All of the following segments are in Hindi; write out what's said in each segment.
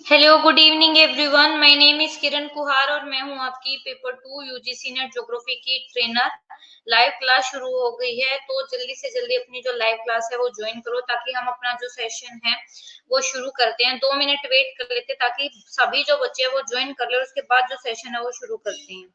Hello good evening everyone. My name is Kiran Kuhar और मैं हूं आपकी पेपर 2 यूजीसी नेट ज्योग्राफी की ट्रेनर। लाइव क्लास शुरू हो गई है तो जल्दी से जल्दी अपनी जो लाइव क्लास है वो ज्वाइन करो ताकि हम अपना जो सेशन है वो शुरू करते हैं। 2 मिनट वेट कर लेते ताकि सभी जो बच्चे हैं वो ज्वाइन कर ले और उसके बाद जो सेशन है वो शुरू करते हैं।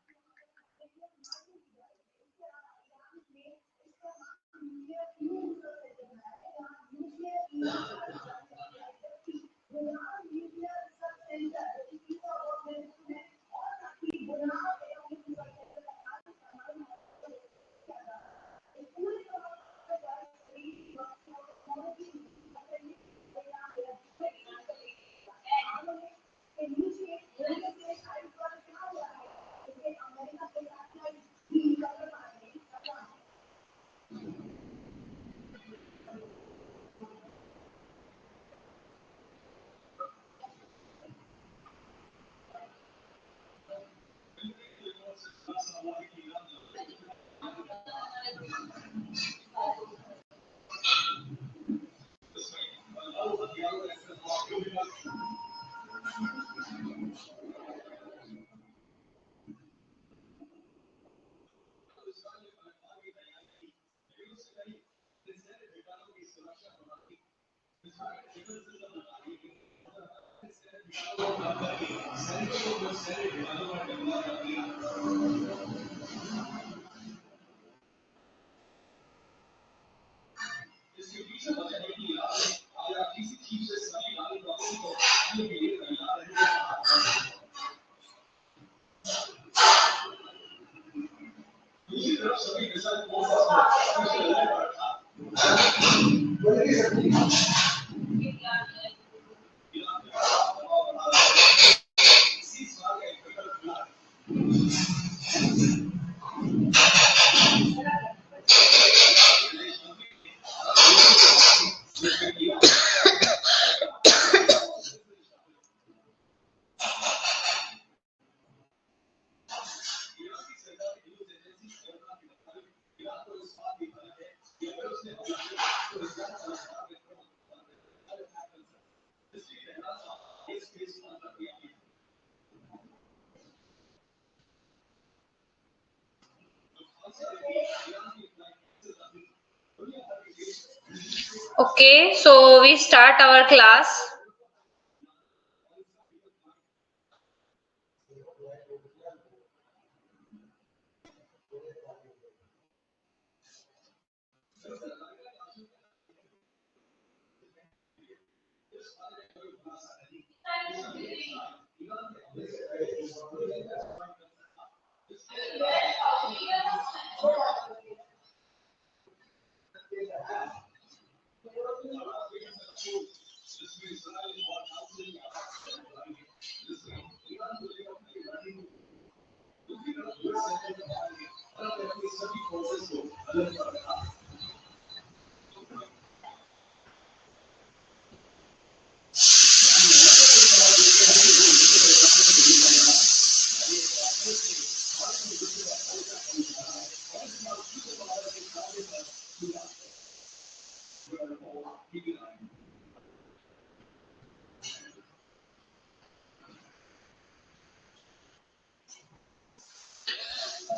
Okay, so we start our class.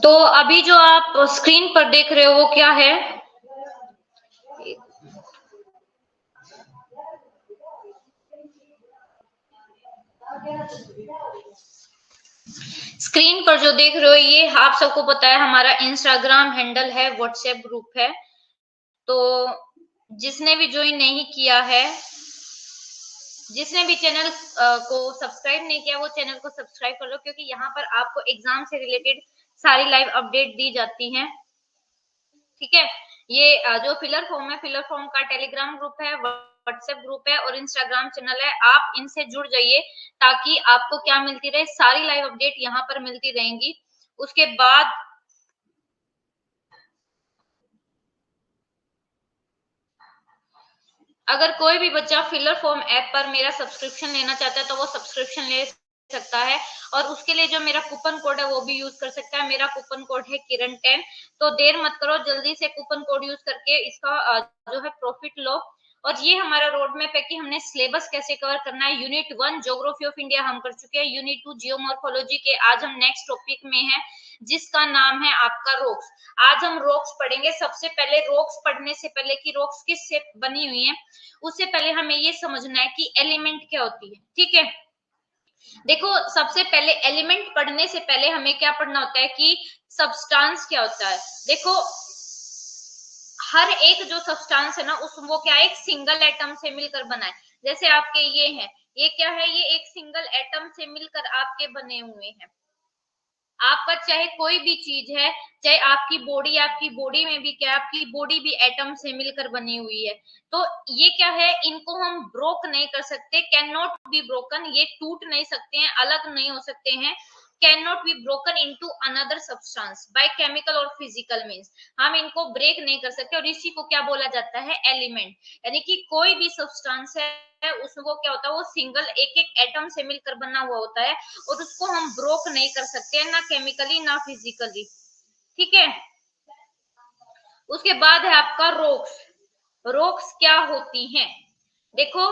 तो अभी जो आप स्क्रीन पर देख रहे हो वो क्या है? स्क्रीन पर जो देख रहे हो ये आप सबको पता है हमारा इंस्टाग्राम हैंडल है, व्हाट्सएप ग्रुप है। तो जिसने भी ज्वाइन नहीं किया है, जिसने भी चैनल को सब्सक्राइब नहीं किया वो चैनल को सब्सक्राइब कर लो क्योंकि यहाँ पर आपको एग्जाम से रिलेटेड सारी लाइव अपडेट दी जाती हैं। ठीक है, ये जो फिलर फॉर्म है, फिलर फॉर्म का टेलीग्राम ग्रुप है, व्हाट्सएप ग्रुप है और इंस्टाग्राम चैनल है। आप इनसे जुड़ जाइए ताकि आपको क्या मिलती रहे, सारी लाइव अपडेट यहाँ पर मिलती रहेंगी। उसके बाद अगर कोई भी बच्चा फिलर फॉर्म ऐप पर मेरा सब्सक्रिप्शन लेना चाहता है तो वो सब्सक्रिप्शन ले सकता है और उसके लिए जो मेरा कूपन कोड है वो भी यूज कर सकता है। मेरा कूपन कोड है किरण 10। तो देर मत करो, जल्दी से कूपन कोड यूज करके इसका जो है प्रॉफिट लो और ये हमारा रोड मैप है कि हमने सिलेबस कैसे कवर करना है। यूनिट 1 ज्योग्राफी ऑफ इंडिया हम कर चुके हैं, यूनिट 2 जियोमॉर्फोलॉजी के आज हम नेक्स्ट टॉपिक में है जिसका नाम है आपका रॉक्स। आज हम रॉक्स पढ़ेंगे। सबसे पहले रॉक्स पढ़ने से पहले कि रॉक्स किससे बनी हुई है, उससे पहले हमें ये समझना है कि एलिमेंट क्या होती है। ठीक है, देखो सबसे पहले एलिमेंट पढ़ने से पहले हमें क्या पढ़ना होता है कि सब्सटेंस क्या होता है। देखो हर एक जो सब्सटेंस है ना उस वो क्या है, एक सिंगल एटम से मिलकर बना है। जैसे आपके ये है, ये क्या है, ये एक सिंगल एटम से मिलकर आपके बने हुए हैं। आपका चाहे कोई भी चीज है, चाहे आपकी बॉडी में भी क्या है, आपकी बॉडी भी एटम से मिलकर बनी हुई है। तो ये क्या है, इनको हम ब्रोक नहीं कर सकते, कैन नॉट बी ब्रोकन, ये टूट नहीं सकते हैं, अलग नहीं हो सकते हैं। Can not be broken into another substance by chemical और फिजिकल मीन्स, हम इनको ब्रेक नहीं कर सकते। और इसी को क्या बोला जाता है, एलिमेंट। यानी कि कोई भी सब्सटेंस है उसको क्या होता है, वो सिंगल एक एक एटम से मिलकर बना हुआ होता है और उसको हम ब्रोक नहीं कर सकते हैं, ना केमिकली ना फिजिकली। ठीक है, उसके बाद है आपका रॉक्स। रॉक्स क्या होती हैं, देखो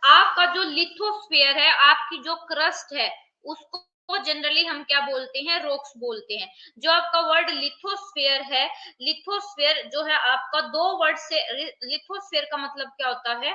आपका जो लिथोस्फीयर है, आपकी जो क्रस्ट है, उसको जनरली हम क्या बोलते हैं, रॉक्स बोलते हैं। जो आपका वर्ड लिथोस्फीयर है, लिथोस्फीयर जो है आपका दो वर्ड से, लिथोस्फीयर का मतलब क्या होता है,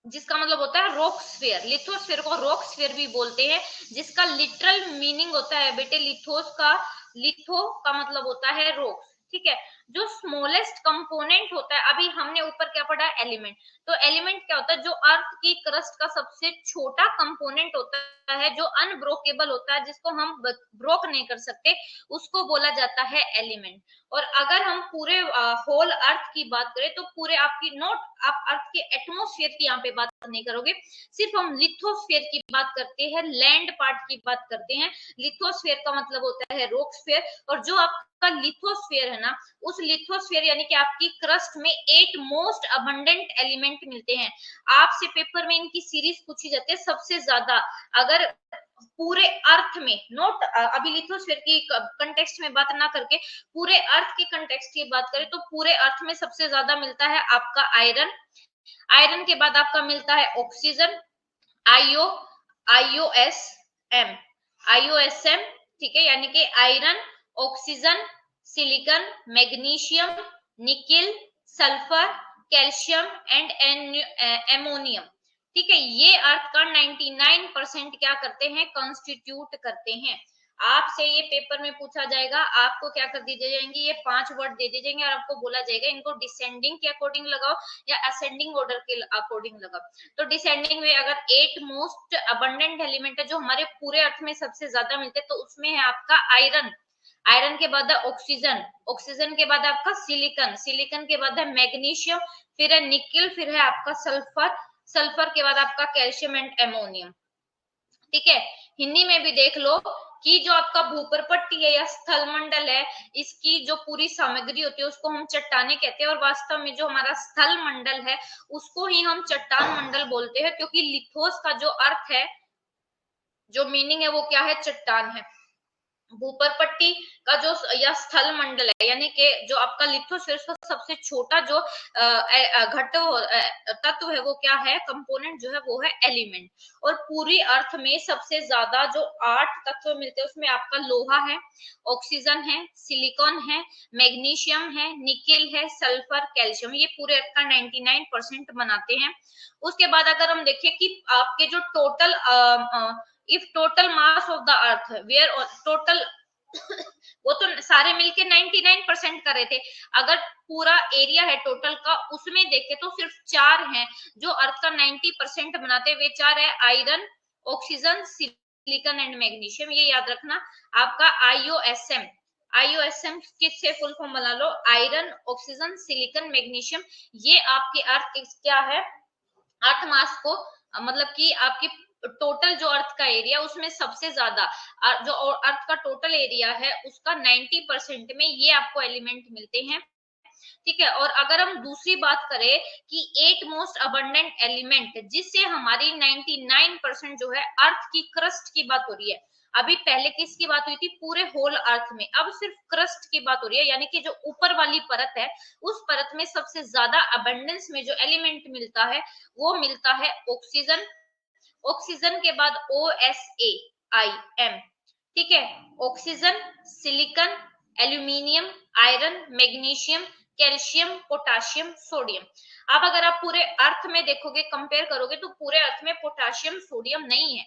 जिसका मतलब होता है रॉक स्फीयर। लिथोस्फीयर को रॉक स्फीयर भी बोलते हैं, जिसका लिटरल मीनिंग होता है बेटे लिथोस का, लिथो का मतलब होता है रॉक। ठीक है, जो स्मॉलेस्ट कंपोनेंट होता है, अभी हमने ऊपर क्या पढ़ा, एलिमेंट। तो एलिमेंट क्या होता है, जो अर्थ की क्रस्ट का सबसे छोटा कंपोनेंट होता है, जो अनब्रोकेबल होता है, जिसको हम ब्रोक नहीं कर सकते, उसको बोला जाता है एलिमेंट। और अगर हम पूरे होल अर्थ की बात करें तो पूरे आपकी नोट, आप अर्थ के एटमोस्फेयर की यहाँ पे बात नहीं करोगे, सिर्फ हम लिथोस्फेयर की बात करते हैं, लैंड पार्ट की बात करते हैं। लिथोस्फेयर का मतलब होता है रॉक स्फीयर। और जो आपका लिथोस्फेयर है ना, उस लिथोस्फेयर यानी कि आपकी क्रस्ट में 8 मोस्ट अबंडेंट एलिमेंट मिलते हैं। आपसे पेपर में इनकी सीरीज पूछी जाती है सबसे ज्यादा। अगर पूरे अर्थ में, नोट अभी लिथोस्फीयर की कंटेक्स्ट में बात ना करके पूरे अर्थ की कंटेक्स्ट की बात करें तो पूरे अर्थ में सबसे ज्यादा मिलता है आपका आयरन। आयरन के बाद आपका मिलता है ऑक्सीजन, आईओ, आईओएसएम, आईओएसएम। ठीक है, यानी कि iron, oxygen, silicon, magnesium, nickel, sulphur, calcium and ammonium. ठीक है, ये अर्थ का 99% क्या करते हैं, कॉन्स्टिट्यूट करते हैं। आपसे ये पेपर में पूछा जाएगा, आपको क्या कर दी जाएंगी, ये 5 वर्ड दे दी जाएंगे और आपको बोला जाएगा इनको डिसेंडिंग के अकॉर्डिंग लगाओ या असेंडिंग ऑर्डर के अकॉर्डिंग लगाओ। तो डिसेंडिंग में अगर 8 मोस्ट अबंडेंट एलिमेंट है जो हमारे पूरे अर्थ में सबसे ज्यादा मिलते हैं, तो उसमें है आपका आयरन, आयरन के बाद है ऑक्सीजन, ऑक्सीजन के बाद आपका सिलिकॉन, सिलिकॉन के बाद है मैग्नीशियम, फिर है निकेल, फिर है आपका सल्फर, सल्फर के बाद आपका कैल्शियम एंड एमोनियम। ठीक है, हिंदी में भी देख लो कि जो आपका भूपर पट्टी है या स्थल मंडल है, इसकी जो पूरी सामग्री होती है उसको हम चट्टाने कहते हैं। और वास्तव में जो हमारा स्थल मंडल है उसको ही हम चट्टान मंडल बोलते हैं, क्योंकि लिथोस का जो अर्थ है, जो मीनिंग है वो क्या है, चट्टान है। भूपर पट्टी का जो या स्थल मंडल है, यानी कि जो आपका लिथोस्फीयर का सबसे छोटा जो घट तत्व है वो क्या है, कंपोनेंट जो है वो है एलिमेंट। और पूरी अर्थ में सबसे ज्यादा जो 8 तत्व मिलते हैं उसमें आपका लोहा है, ऑक्सीजन है, सिलिकॉन है, मैग्नीशियम है, निकेल है, सल्फर, कैल्शियम, ये पूरे अर्थ का 99% बनाते हैं। उसके बाद अगर हम देखें कि आपके जो total if total mass of the earth where total वो तो सारे मिलके 99% कर रहे थे, अगर पूरा एरिया है टोटल का उसमें देखे तो सिर्फ 4 हैं जो अर्थ का 90% बनाते, वे 4 है iron, oxygen, silicon and magnesium. ये याद रखना आपका आईओएसएम, आईओएसएम किससे फुल फॉर्म बना लो, आयरन, ऑक्सीजन, सिलिकॉन, मैग्नीशियम। ये आपके अर्थ क्या है, अर्थ मास को मतलब कि आपकी टोटल जो अर्थ का एरिया उसमें सबसे ज्यादा जो अर्थ का टोटल एरिया है उसका 90% में ये आपको एलिमेंट मिलते हैं। ठीक है, और अगर हम दूसरी बात करें कि 8 मोस्ट अबंडेंट एलिमेंट जिससे हमारी 99% जो है अर्थ की क्रस्ट की बात हो रही है, अभी पहले किसकी बात हुई थी, पूरे होल अर्थ में, अब सिर्फ क्रस्ट की बात हो रही है, यानी कि जो ऊपर वाली परत है उस परत में सबसे ज्यादा अबंडेंस में जो एलिमेंट मिलता है वो मिलता है ऑक्सीजन। ऑक्सीजन के बाद OSAIM, ठीक है, oxygen, silicon, aluminium, iron, magnesium, calcium, potassium, sodium. अब अगर आप पूरे अर्थ में देखोगे, कंपेयर करोगे, तो पूरे अर्थ में पोटाशियम सोडियम नहीं है,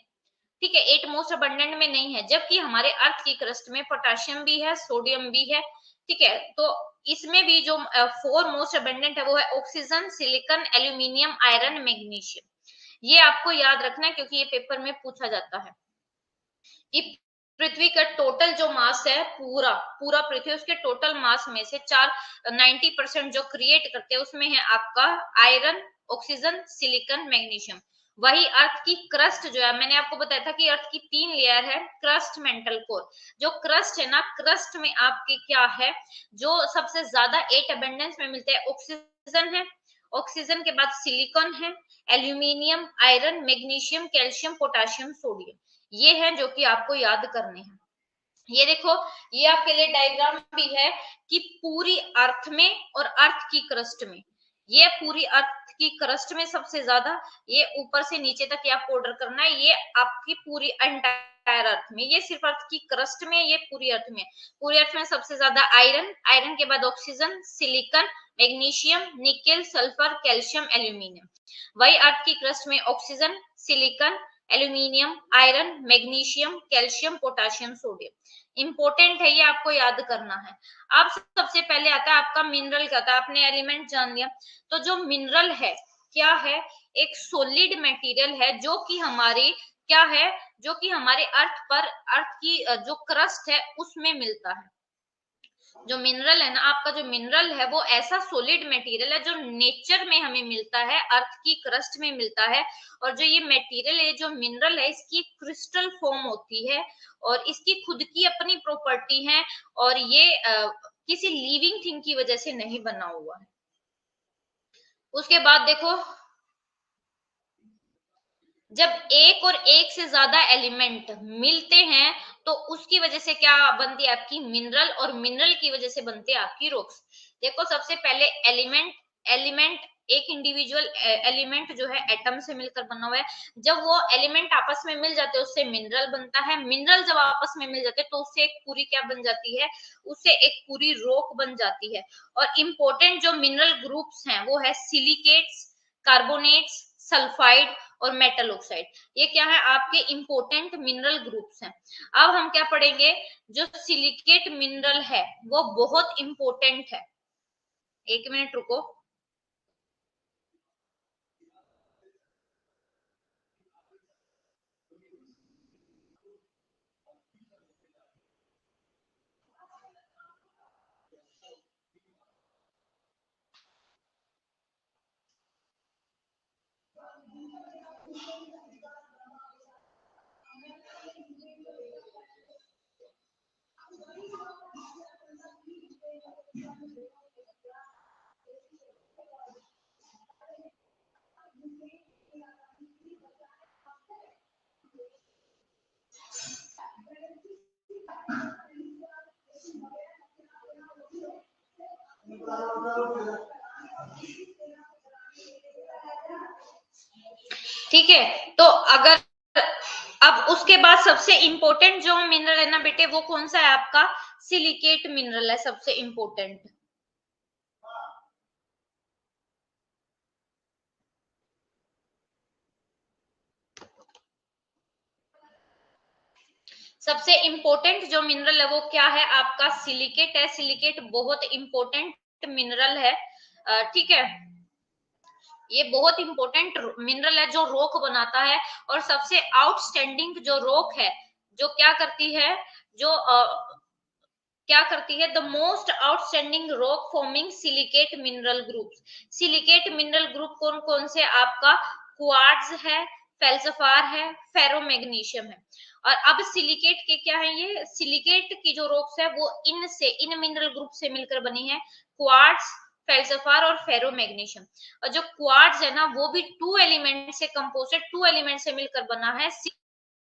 ठीक है, 8 मोस्ट अबंडेंट में नहीं है, जबकि हमारे अर्थ की क्रस्ट में पोटाशियम भी है, सोडियम भी है, ठीक है। तो इसमें भी जो 4 मोस्ट अबंडेंट है वो है oxygen, silicon, aluminium, iron, magnesium. ये आपको याद रखना है क्योंकि ये पेपर में पूछा जाता है। ये पृथ्वी का टोटल जो मास है, पूरा पूरा पृथ्वी, उसके टोटल मास में से 90% जो क्रिएट करते हैं उसमें है आपका आयरन, ऑक्सीजन, सिलिकॉन, मैग्नीशियम। वही अर्थ की क्रस्ट जो है, मैंने आपको बताया था कि अर्थ की 3 लेयर है, क्रस्ट, मेंटल, कोर। जो क्रस्ट है ना, क्रस्ट में आपके क्या है, जो सबसे ज्यादा 8 अबंडेंस में मिलते हैं, ऑक्सीजन है, ऑक्सीजन के बाद सिलिकॉन है, aluminium, iron, magnesium, calcium, potassium, sodium. ये है जो कि आपको याद करने हैं। ये देखो, ये आपके लिए डायग्राम भी है कि पूरी अर्थ में और अर्थ की क्रस्ट में, ये पूरी अर्थ की क्रस्ट में सबसे ज्यादा, ये ऊपर से नीचे तक ये आपको ऑर्डर करना है, ये आपकी पूरी एंटायर अर्थ में, ये सिर्फ अर्थ की क्रस्ट में, ये पूरी अर्थ में, पूरी अर्थ में सबसे ज्यादा आयरन, आयरन के बाद oxygen, silicon, magnesium, nickel, sulphur, calcium, aluminium. वही अर्थ की क्रस्ट में oxygen, silicon, aluminium, iron, magnesium, calcium, potassium, sodium. Important है, ये आपको याद करना है। अब सबसे पहले आता है आपका मिनरल का, था आपने एलिमेंट जान लिया, तो जो मिनरल है क्या है, एक सॉलिड मटेरियल है जो कि हमारी क्या है, जो कि हमारे अर्थ पर, अर्थ की जो क्रस्ट है उसमें मिलता है। जो मिनरल है ना, आपका जो मिनरल है वो ऐसा सॉलिड मटेरियल है जो नेचर में हमें मिलता है, अर्थ की क्रस्ट में मिलता है। और जो ये मटेरियल है, जो मिनरल है, इसकी क्रिस्टल फॉर्म होती है और इसकी खुद की अपनी प्रॉपर्टी है, और ये किसी लिविंग थिंग की वजह से नहीं बना हुआ है। उसके बाद देखो, जब एक और एक से ज्यादा एलिमेंट मिलते हैं तो उसकी वजह से क्या बनती है आपकी मिनरल, और मिनरल की वजह से बनते हैं आपकी रॉक्स। देखो, सबसे पहले एलिमेंट, एलिमेंट एक इंडिविजुअल एलिमेंट जो है एटम से मिलकर बना हुआ है, जब वो एलिमेंट आपस में मिल जाते हैं उससे मिनरल बनता है। मिनरल जब आपस में मिल जाते हैं तो उससे एक पूरी क्या बन जाती है, उससे एक पूरी रॉक बन जाती है। और इम्पोर्टेंट जो मिनरल ग्रुप्स हैं वो है सिलिकेट्स, कार्बोनेट्स, सल्फाइड और मेटल ऑक्साइड। ये क्या है, आपके इंपोर्टेंट मिनरल ग्रुप्स हैं। अब हम क्या पढ़ेंगे, जो सिलिकेट मिनरल है वो बहुत इंपॉर्टेंट है। 1 मिनट रुको। ठीक है, तो अगर, अब उसके बाद सबसे इंपॉर्टेंट जो मिनरल है ना बेटे, वो कौन सा है आपका, सिलिकेट मिनरल है सबसे इंपॉर्टेंट। सबसे इंपॉर्टेंट जो मिनरल है वो क्या है आपका, सिलिकेट है। सिलिकेट बहुत इंपॉर्टेंट मिनरल है, ठीक है। ये बहुत इंपॉर्टेंट मिनरल है जो रॉक बनाता है, और सबसे आउटस्टैंडिंग जो रॉक है, जो क्या करती है, जो क्या करती है, the most outstanding rock forming silicate mineral groups. Silicate mineral group कौन कौन से, आपका क्वार्ट्ज है, फेल्सफार है, फेरोमैग्नीशियम है। और अब सिलिकेट के क्या है, ये सिलिकेट की जो रॉक्स है वो इन मिनरल ग्रुप से मिलकर बनी है, क्वार्ट्ज, फेल्सफार और फेरोमैग्नीशियम। और जो क्वार्ट्ज है ना वो भी 2 एलिमेंट से कंपोज है, 2 एलिमेंट से मिलकर बना है।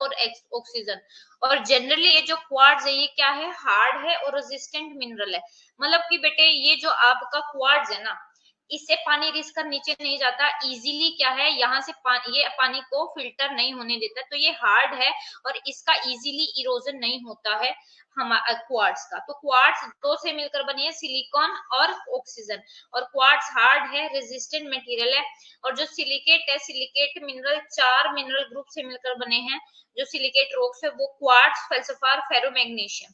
और ऑक्सीजन। और जनरली ये जो क्वार्ट्ज है ये क्या है, हार्ड है और रेजिस्टेंट मिनरल है। मतलब कि बेटे ये जो आपका क्वार्ट्ज है ना, इससे पानी रिस कर नीचे नहीं जाता इजीली, क्या है यहाँ से ये पानी को फिल्टर नहीं होने देता, तो ये हार्ड है और इसका इजीली इरोजन नहीं होता है हमारा क्वार्ट्ज का। तो क्वार्ट्ज दो से मिलकर बनी है, सिलिकॉन और ऑक्सीजन। और क्वार्ट्ज हार्ड है, रेजिस्टेंट मटेरियल है। और जो सिलिकेट है, सिलिकेट मिनरल 4 मिनरल ग्रुप से मिलकर बने हैं। जो सिलिकेट रॉक्स है वो क्वार्ट्ज, फेल्सिफार, फेरोमैग्नीशियम।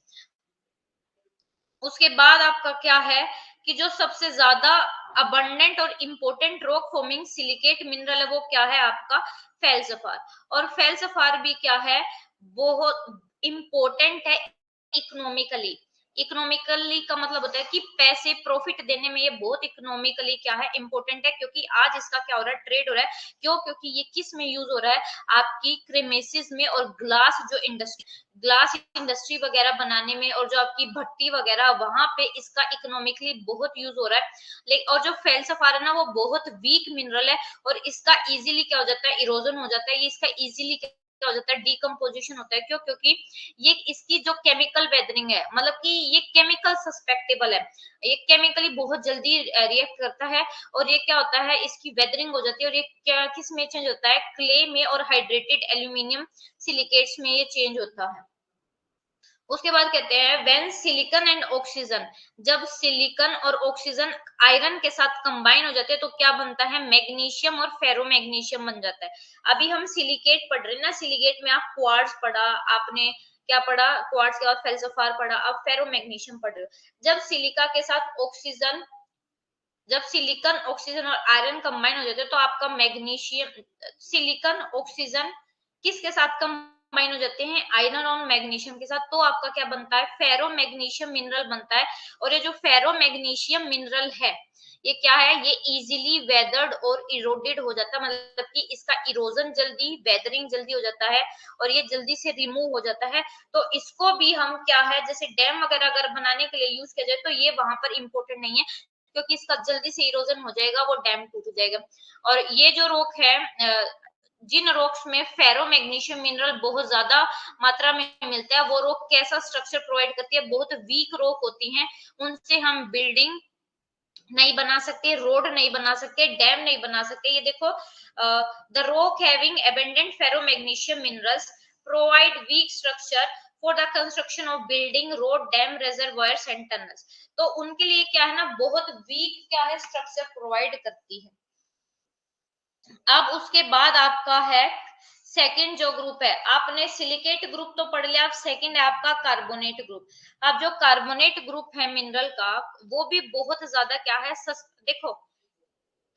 उसके बाद आपका क्या है कि जो सबसे ज्यादा अबंडेंट और important rock forming silicate mineral है वो क्या है आपका, फेल्सिफार। और फेल्सिफार भी क्या है, बहुत इम्पोर्टेंट है इकोनॉमिकली। इकोनॉमिकली का मतलब होता है कि पैसे प्रॉफिट देने में ये बहुत इकोनॉमिकली क्या है, इंपॉर्टेंट है, क्योंकि आज इसका क्या हो रहा है, ट्रेड हो रहा है। क्यों? क्योंकि ये किस में यूज हो रहा है, आपकी क्रेमेसिस में और ग्लास जो इंडस्ट्री, ग्लास इंडस्ट्री वगैरह बनाने में, और जो आपकी भट्टी वगैरह वहां पे इसका इकोनॉमिकली बहुत यूज हो रहा है। लेकिन और जो फेल्सिफार है ना वो बहुत वीक मिनरल है और इसका इजीली क्या हो जाता है, इरोजन हो जाता है। ये इसका इजीली क्या हो जाता है, डिकम्पोजिशन होता है। क्यों? क्योंकि ये इसकी जो केमिकल वेदरिंग है, मतलब कि ये केमिकल सस्पेक्टेबल है, ये केमिकली बहुत जल्दी रिएक्ट करता है। और ये क्या होता है, इसकी वेदरिंग हो जाती है। और ये क्या किस में चेंज होता है, क्ले में और हाइड्रेटेड एल्यूमिनियम सिलिकेट्स में ये चेंज होता है। उसके बाद कहते हैं व्हेन सिलिकॉन एंड ऑक्सीजन, जब सिलिकॉन और ऑक्सीजन आयरन के साथ कंबाइन हो जाते हैं तो क्या बनता है, मैग्नीशियम और फेरोमैग्नीशियम बन जाता है। अभी हम सिलिकेट पढ़ रहे हैं ना, सिलिकेट में आप क्वार्ट्ज पढ़ा आपने, क्या पढ़ा, क्वार्ट्ज के बाद फेल्सिफार पढ़ा, अब फेरोमैग्नीशियम पढ़ रहे हो। जब सिलिका के साथ ऑक्सीजन, जब सिलिकॉन ऑक्सीजन और आयरन कंबाइन हो जाते हैं तो आपका मैग्नीशियम, सिलिकॉन ऑक्सीजन किसके साथ कंबाइन हो जाते हैं, आयरन और मैग्नीशियम के साथ, तो आपका क्या बनता है, फेरो मैग्नीशियम मिनरल बनता है। और ये जो फेरो मैग्नीशियम मिनरल है ये क्या है, ये इजीली वेदर्ड और इरोडेड हो जाता है, मतलब कि इसका इरोजन जल्दी, वेदरिंग जल्दी हो जाता है और ये जल्दी से रिमूव हो जाता है। तो इसको भी हम क्या है, जैसे डैम वगैरह अगर बनाने के लिए यूज किया जाए तो ये वहां पर इंपॉर्टेंट नहीं है, क्योंकि इसका जल्दी से इरोजन हो जाएगा, वो डैम टूट जाएगा। और ये जो रॉक है, जिन रॉक्स में फेरो मैग्नीशियम मिनरल बहुत ज्यादा मात्रा में मिलता है वो रॉक कैसा स्ट्रक्चर प्रोवाइड करती है, बहुत वीक रॉक होती हैं, उनसे हम बिल्डिंग नहीं बना सकते, रोड नहीं बना सकते, डैम नहीं बना सकते। ये देखो, the rock having abundant ferromagnesium minerals provide weak structure for the construction of building, road, dam, reservoirs and tunnels. तो उनके लिए क्या है ना, बहुत वीक क्या है, स्ट्रक्चर प्रोवाइड करती है। अब उसके बाद आपका है सेकंड जो ग्रुप है, आपने सिलिकेट ग्रुप तो पढ़ लिया, अब सेकंड है आपका कार्बोनेट ग्रुप। अब जो कार्बोनेट ग्रुप है मिनरल का, वो भी बहुत ज्यादा क्या है, देखो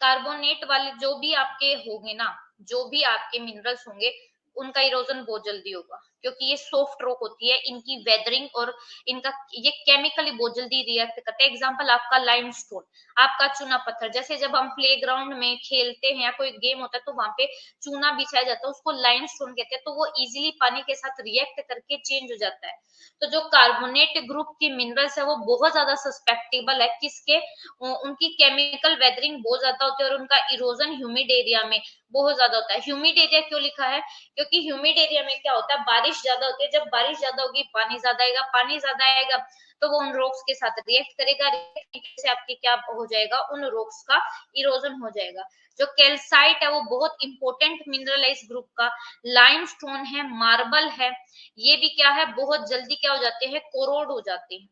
कार्बोनेट वाले जो भी आपके होंगे ना, जो भी आपके मिनरल्स होंगे उनका इरोजन बहुत जल्दी होगा, क्योंकि ये सॉफ्ट रॉक होती है, इनकी वेदरिंग और इनका ये केमिकली बहुत जल्दी रिएक्ट करते हैं। एग्जांपल आपका लाइमस्टोन, आपका चूना पत्थर, जैसे जब हम प्ले ग्राउंड में खेलते हैं या कोई गेम होता है तो वहां पे चूना बिछाया जाता है, उसको लाइमस्टोन कहते हैं, तो वो इजिली पानी के साथ रिएक्ट करके चेंज हो जाता है। तो जो कार्बोनेट ग्रुप की मिनरल्स है वो बहुत ज्यादा सस्पेक्टेबल है, किसके, उनकी केमिकल वेदरिंग बहुत ज्यादा होती है और उनका इरोजन ह्यूमिड एरिया में बहुत ज्यादा होता है। ह्यूमिड एरिया क्यों लिखा है, क्योंकि ह्यूमिड एरिया में क्या होता है, बारिश ज्यादा होती है, जब बारिश ज्यादा होगी पानी ज्यादा आएगा, पानी ज्यादा आएगा तो वो उन रॉक्स के साथ रिएक्ट करेगा, रिएक्ट से आपके क्या हो जाएगा, उन रॉक्स का इरोजन हो जाएगा। जो कैल्साइट है वो बहुत इंपॉर्टेंट मिनरल है इस ग्रुप का, लाइमस्टोन है, मार्बल है, ये भी क्या है, बहुत जल्दी क्या हो जाते हैं, कोरोड हो जाते हैं।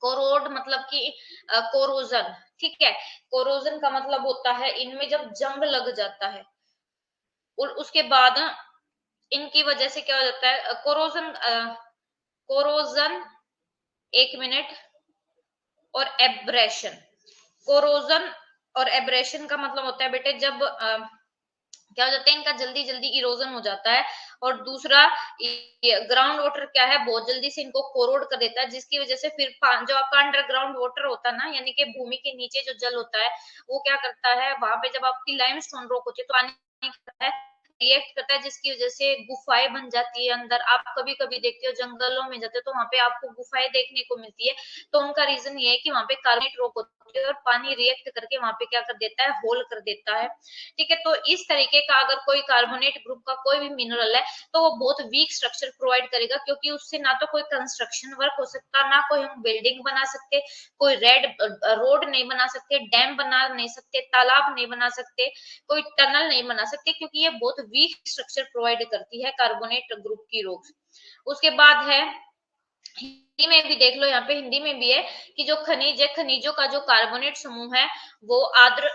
कोरोड मतलब कि कोरोजन, ठीक है, कोरोजन का मतलब होता है इनमें जब जंग लग जाता है और उसके बाद इनकी वजह से क्या हो जाता है, कोरोजन, कोरोजन, एक मिनट, और एब्रेशन। कोरोजन और एब्रेशन का मतलब होता है बेटे जब क्या हो जाता है, इनका जल्दी जल्दी इरोजन हो जाता है। और दूसरा, ग्राउंड वाटर क्या है, बहुत जल्दी से इनको कोरोड कर देता है, जिसकी वजह से फिर जो आपका अंडरग्राउंड वाटर होता है ना, यानी कि भूमि के नीचे जो जल होता है वो क्या करता है, वहां पे जब आपकी लाइमस्टोन रॉक होती है तो पानी करता है, रिएक्ट करता है, जिसकी वजह से गुफाएं बन जाती है अंदर। आप कभी कभी देखते हो जंगलों में जाते हो तो वहां पे आपको गुफाएं देखने को मिलती है, तो उनका रीजन ये है कि वहां पे कार्बोनेट रॉक होती है और पानी रिएक्ट करके वहां पे क्या कर देता है, होल कर देता है। ठीक है, तो इस तरीके का अगर कोई कार्बोनेट ग्रुप का कोई भी मिनरल है तो वो बहुत वीक स्ट्रक्चर प्रोवाइड करेगा, क्योंकि उससे ना तो कोई कंस्ट्रक्शन वर्क हो सकता, ना कोई हम बिल्डिंग बना सकते, कोई रोड नहीं बना सकते, डैम बना नहीं सकते, तालाब नहीं बना सकते, कोई टनल नहीं बना सकते, क्योंकि ये बहुत वीक स्ट्रक्चर प्रोवाइड करती है कार्बोनेट ग्रुप की रॉक्स। उसके बाद है, हिंदी में भी देख लो, यहाँ पे हिंदी में भी है कि जो खनिज है, खनिजों का जो कार्बोनेट समूह है वो आर्द्र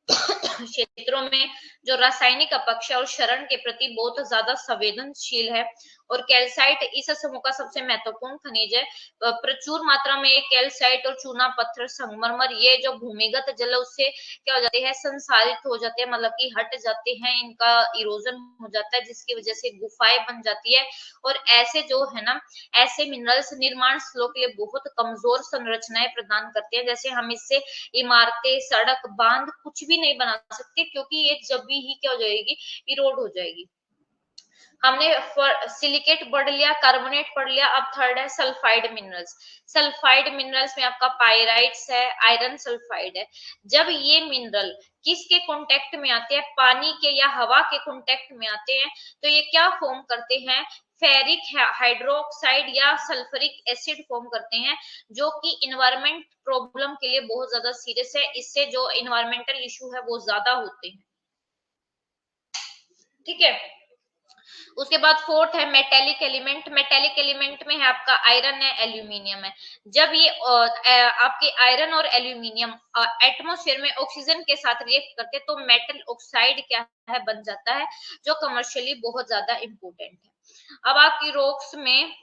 क्षेत्रों में जो रासायनिक अपक्षय और क्षरण के प्रति बहुत ज्यादा संवेदनशील है। और कैल्साइट इस समूह का सबसे महत्वपूर्ण खनिज है। प्रचुर मात्रा में कैल्साइट और चूना पत्थर संगमरमर ये जो भूमिगत जल उससे क्या हो जाते हैं, संसारित हो जाते हैं, मतलब कि हट जाते हैं, इनका इरोजन हो जाता है, जिसकी वजह से गुफाएं बन जाती है। और ऐसे जो है ना, ऐसे मिनरल्स निर्माण स्थलों के लिए बहुत कमजोर संरचनाएं प्रदान करते हैं। जैसे हम इससे इमारतें, सड़क, बांध कुछ भी नहीं बना सकते, क्योंकि ये जब भी ही क्या हो जाएगी, इरोड हो जाएगी। हमने सिलिकेट पढ़ लिया, कार्बोनेट पढ़ लिया, अब थर्ड है सल्फाइड मिनरल्स। सल्फाइड मिनरल्स में आपका पायराइट्स है, आयरन सल्फाइड है। जब ये मिनरल किसके कांटेक्ट में आते हैं, पानी के या हवा के कांटेक्ट में आते हैं, तो ये क्या फॉर्म करते हैं, फेरिक हाइड्रोक्साइड या सल्फ्यूरिक एसिड फॉर्म करते हैं, जो कि इन्वायरमेंट प्रॉब्लम के लिए बहुत ज्यादा सीरियस है। इससे जो इन्वायरमेंटल इशू है वो ज्यादा होते हैं। ठीक है, उसके बाद फोर्थ है मेटेलिक एलिमेंट। मेटेलिक एलिमेंट में है आपका आयरन है, एल्यूमिनियम है। जब ये आपके आयरन और एल्यूमिनियम एटमोस्फेयर में ऑक्सीजन के साथ रिएक्ट करते हैं तो मेटल ऑक्साइड क्या है, बन जाता है, जो कमर्शियली बहुत ज्यादा इंपॉर्टेंट है। अब आपकी रॉक्स में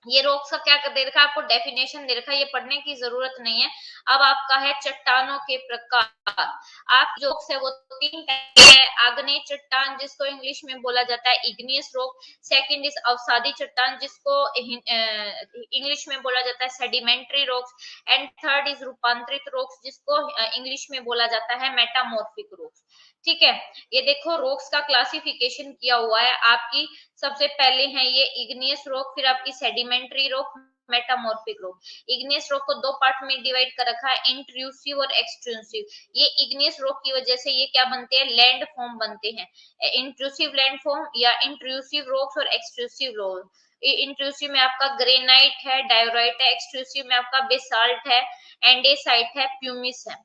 ये रॉक्स का क्या दे रखा है, आपको डेफिनेशन दे रखा है, ये पढ़ने की जरूरत नहीं है। अब आपका है चट्टानों के प्रकार। आप जो रॉक्स है वो तीन टाइप है। आग्नेय चट्टान जिसको इंग्लिश में बोला जाता है इग्नियस रॉक, सेकंड इज अवसादी चट्टान जिसको इंग्लिश में बोला जाता है sedimentary rocks, and third is रूपांतरित रॉक्स जिसको इंग्लिश में बोला जाता है मेटामॉर्फिक रॉक्स। ठीक है, ये देखो रॉक्स का क्लासिफिकेशन किया हुआ है आपकी। सबसे पहले है ये इग्नियस रॉक, फिर आपकी sedimentary rock, metamorphic rock. Igneous rock को दो पार्ट में डिवाइड कर रखा है, इंट्रूसिव और एक्सट्रूसिव। ये इग्नियस रॉक की वजह से ये क्या बनते हैं, लैंड फॉर्म बनते हैं, इंट्रूसिव लैंड फॉर्म या इंट्रूसिव रॉक्स और एक्सट्रूसिव रॉक। इंट्रूसिव में आपका ग्रेनाइट है, डायोराइट है, एक्सट्रूसिव में आपका बेसाल्ट है, एंडेसाइट है, प्यूमिस है।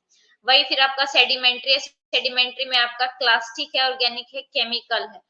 वही फिर आपका सेडिमेंट्री है, सेडिमेंट्री में आपका क्लास्टिक है, ऑर्गेनिक है, केमिकल है।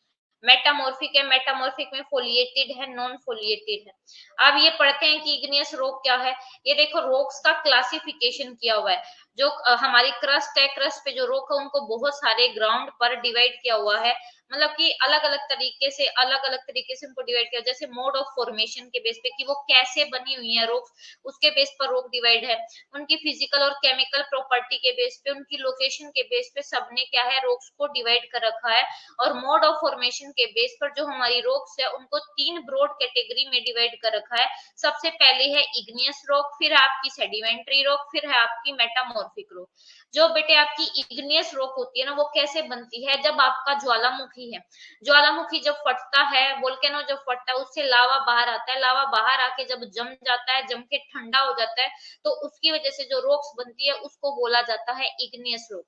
मेटामॉर्फिक है, मेटामॉर्फिक में फोलिएटेड है, नॉन फोलिएटेड है। अब ये पढ़ते हैं कि इग्नियस रॉक क्या है। ये देखो रॉक्स का क्लासिफिकेशन किया हुआ है। जो हमारी क्रस्ट है, क्रस्ट पे जो रॉक है उनको बहुत सारे ग्राउंड पर डिवाइड किया हुआ है, मतलब कि अलग अलग तरीके से उनको डिवाइड किया, जैसे मोड ऑफ फॉर्मेशन के बेस पे कि वो कैसे बनी हुई है रॉक्स, उसके बेस पर रॉक डिवाइड है। उनकी फिजिकल और केमिकल प्रॉपर्टी के बेस पे, उनकी लोकेशन के बेस पे सबने क्या है, रॉक्स को डिवाइड कर रखा है। और मोड ऑफ फॉर्मेशन के बेस पर जो हमारी रॉक्स है उनको तीन ब्रॉड कैटेगरी में डिवाइड कर रखा है। सबसे पहले है इग्नियस रॉक, फिर आपकी सेडिमेंट्री रॉक, फिर है आपकी मेटामॉर्फिक रॉक। जो बेटे आपकी इग्नियस रॉक होती है ना, वो कैसे बनती है, जब आपका ज्वालामुखी है, ज्वालामुखी जब फटता है, वोल्केनो जब फटता है उससे लावा बाहर आता है, लावा बाहर आके जब जम जाता है, जम के ठंडा हो जाता है, तो उसकी वजह से जो रॉक्स बनती है उसको बोला जाता है इग्नियस रॉक।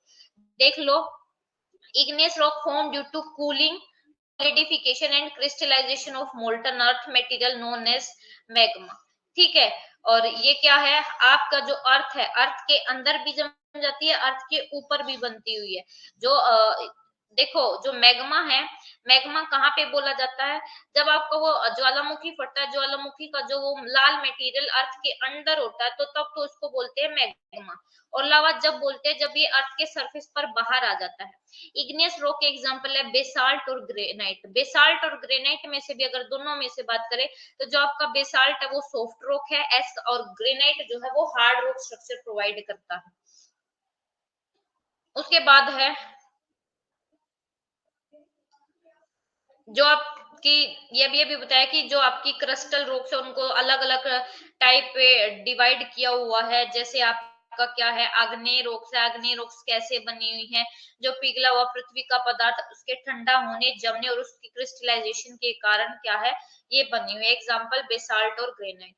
देख लो, igneous rock formed due to cooling, solidification and crystallization of molten earth material known as magma। ठीक है, और ये क्या है, आपका जो अर्थ है, अर्थ के अंदर भी जम जाती है, अर्थ के ऊपर भी बनती हुई है। जो देखो जो मैग्मा है, मैग्मा कहाँ पे बोला जाता है, जब आपका वो ज्वालामुखी फटता है, ज्वालामुखी का जो वो लाल मटेरियल अर्थ के अंदर होता है, तो तब तो उसको बोलते हैं मैग्मा। और लावा जब बोलते हैं जब ये अर्थ के सरफेस पर बाहर आ जाता है। इग्नियस रॉक के एग्जांपल है बेसाल्ट और ग्रेनाइट। बेसाल्ट और ग्रेनाइट में से भी अगर दोनों में से बात करें तो जो आपका बेसाल्ट है वो सॉफ्ट रॉक है, और ग्रेनाइट जो है वो हार्ड रॉक स्ट्रक्चर प्रोवाइड करता है। उसके बाद है जो आपकी, ये भी बताया कि जो आपकी क्रिस्टल रॉक्स है उनको अलग अलग टाइप पे डिवाइड किया हुआ है। जैसे आपका आपका क्या है, आग्नेय रॉक्स है। आग्नेय रॉक्स कैसे बनी हुई है? जो पिघला हुआ पृथ्वी का पदार्थ उसके ठंडा होने, जमने और उसकी क्रिस्टलाइजेशन के कारण क्या है, ये बनी हुई है। एग्जाम्पल बेसाल्ट और ग्रेनाइट।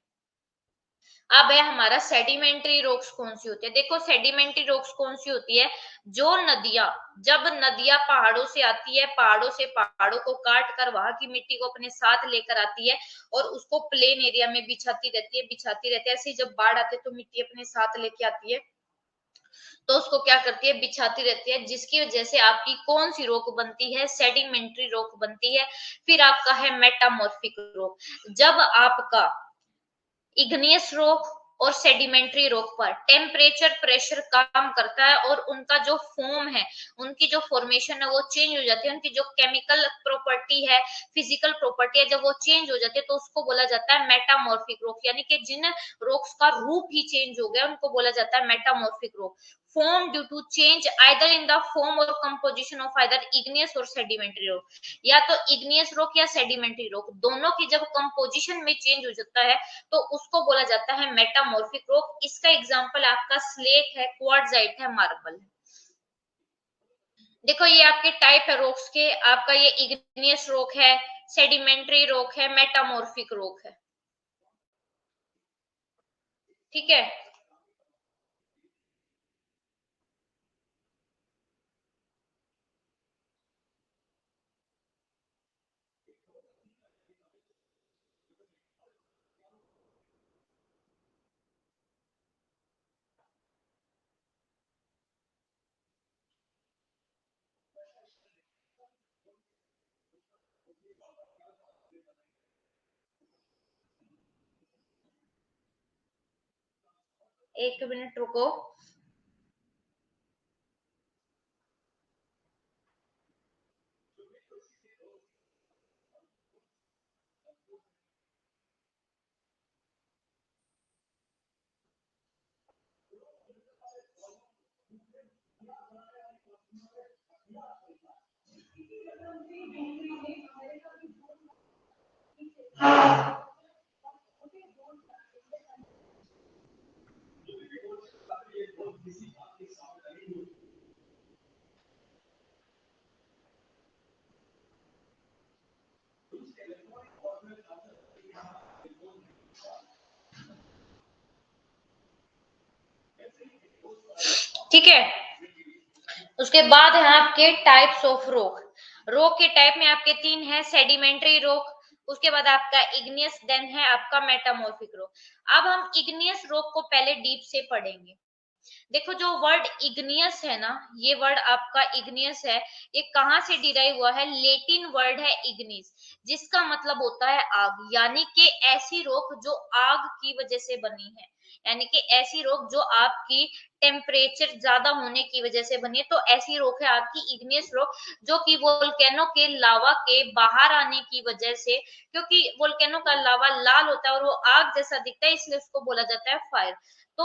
अब है हमारा सेडिमेंट्री रॉक्स कौन सी होती है? देखो सेडिमेंट्री रॉक्स कौन सी होती है? जो नदियां, जब नदियां पहाड़ों से आती है, पहाड़ों से पहाड़ों को काट कर वहां की मिट्टी को अपने साथ लेकर आती है और उसको प्लेन एरिया में बिछाती रहती है। ऐसे ही जब बाढ़ आती है तो मिट्टी अपने साथ लेके आती है, तो उसको क्या करती है, बिछाती रहती है, जिसकी वजह से आपकी कौन सी रॉक बनती है? सेडिमेंट्री रॉक बनती है। फिर आपका है मेटामॉर्फिक रॉक। जब आपका इग्नियस रॉक और सेडिमेंट्री रॉक पर टेम्परेचर प्रेशर काम करता है और उनका जो फॉर्म है, उनकी जो फॉर्मेशन है वो चेंज हो जाती है, उनकी जो केमिकल प्रॉपर्टी है, फिजिकल प्रॉपर्टी है, जब वो चेंज हो जाती है तो उसको बोला जाता है मेटामॉर्फिक रॉक। यानी कि जिन रॉक्स का रूप ही चेंज हो गया उनको बोला जाता है metamorphic rock. formed due to change either in the form or composition of either igneous or sedimentary rock। या तो igneous rock या sedimentary rock दोनों की जब कंपोजिशन में चेंज हो जाता है तो उसको बोला जाता है मेटामॉर्फिक रॉक। इसका एग्जांपल आपका स्लेट है, क्वार्ट्जाइट है, मार्बल है। देखो ये आपके टाइप है रॉक्स के, आपका ये इग्नियस रॉक है, सेडिमेंट्री रॉक है, मेटामॉर्फिक रॉक है। ठीक है। एक मिनट रुको। ठीक है। उसके बाद है आपके टाइप्स ऑफ रॉक। रॉक के टाइप में आपके तीन है, सेडिमेंट्री रॉक, उसके बाद आपका इग्नियस, देन है आपका मेटामॉर्फिक रॉक। अब हम इग्नियस रॉक को पहले डीप से पढ़ेंगे। देखो जो वर्ड इग्नियस है ना, ये वर्ड आपका इग्नियस है, ये कहाँ से डिराइव हुआ है? लेटिन वर्ड है इग्निस, जिसका मतलब होता है आग। यानी कि ऐसी रॉक जो आग की वजह से बनी है, यानी कि ऐसी रॉक जो आपकी टेम्परेचर ज्यादा होने की वजह से बनी है, तो ऐसी रॉक है आपकी इग्नियस रॉक, जो कि वोल्केनो के लावा के बाहर आने की वजह से, क्योंकि वोल्केनो का लावा लाल होता है और वो आग जैसा दिखता है, इसलिए उसको बोला जाता है फायर। तो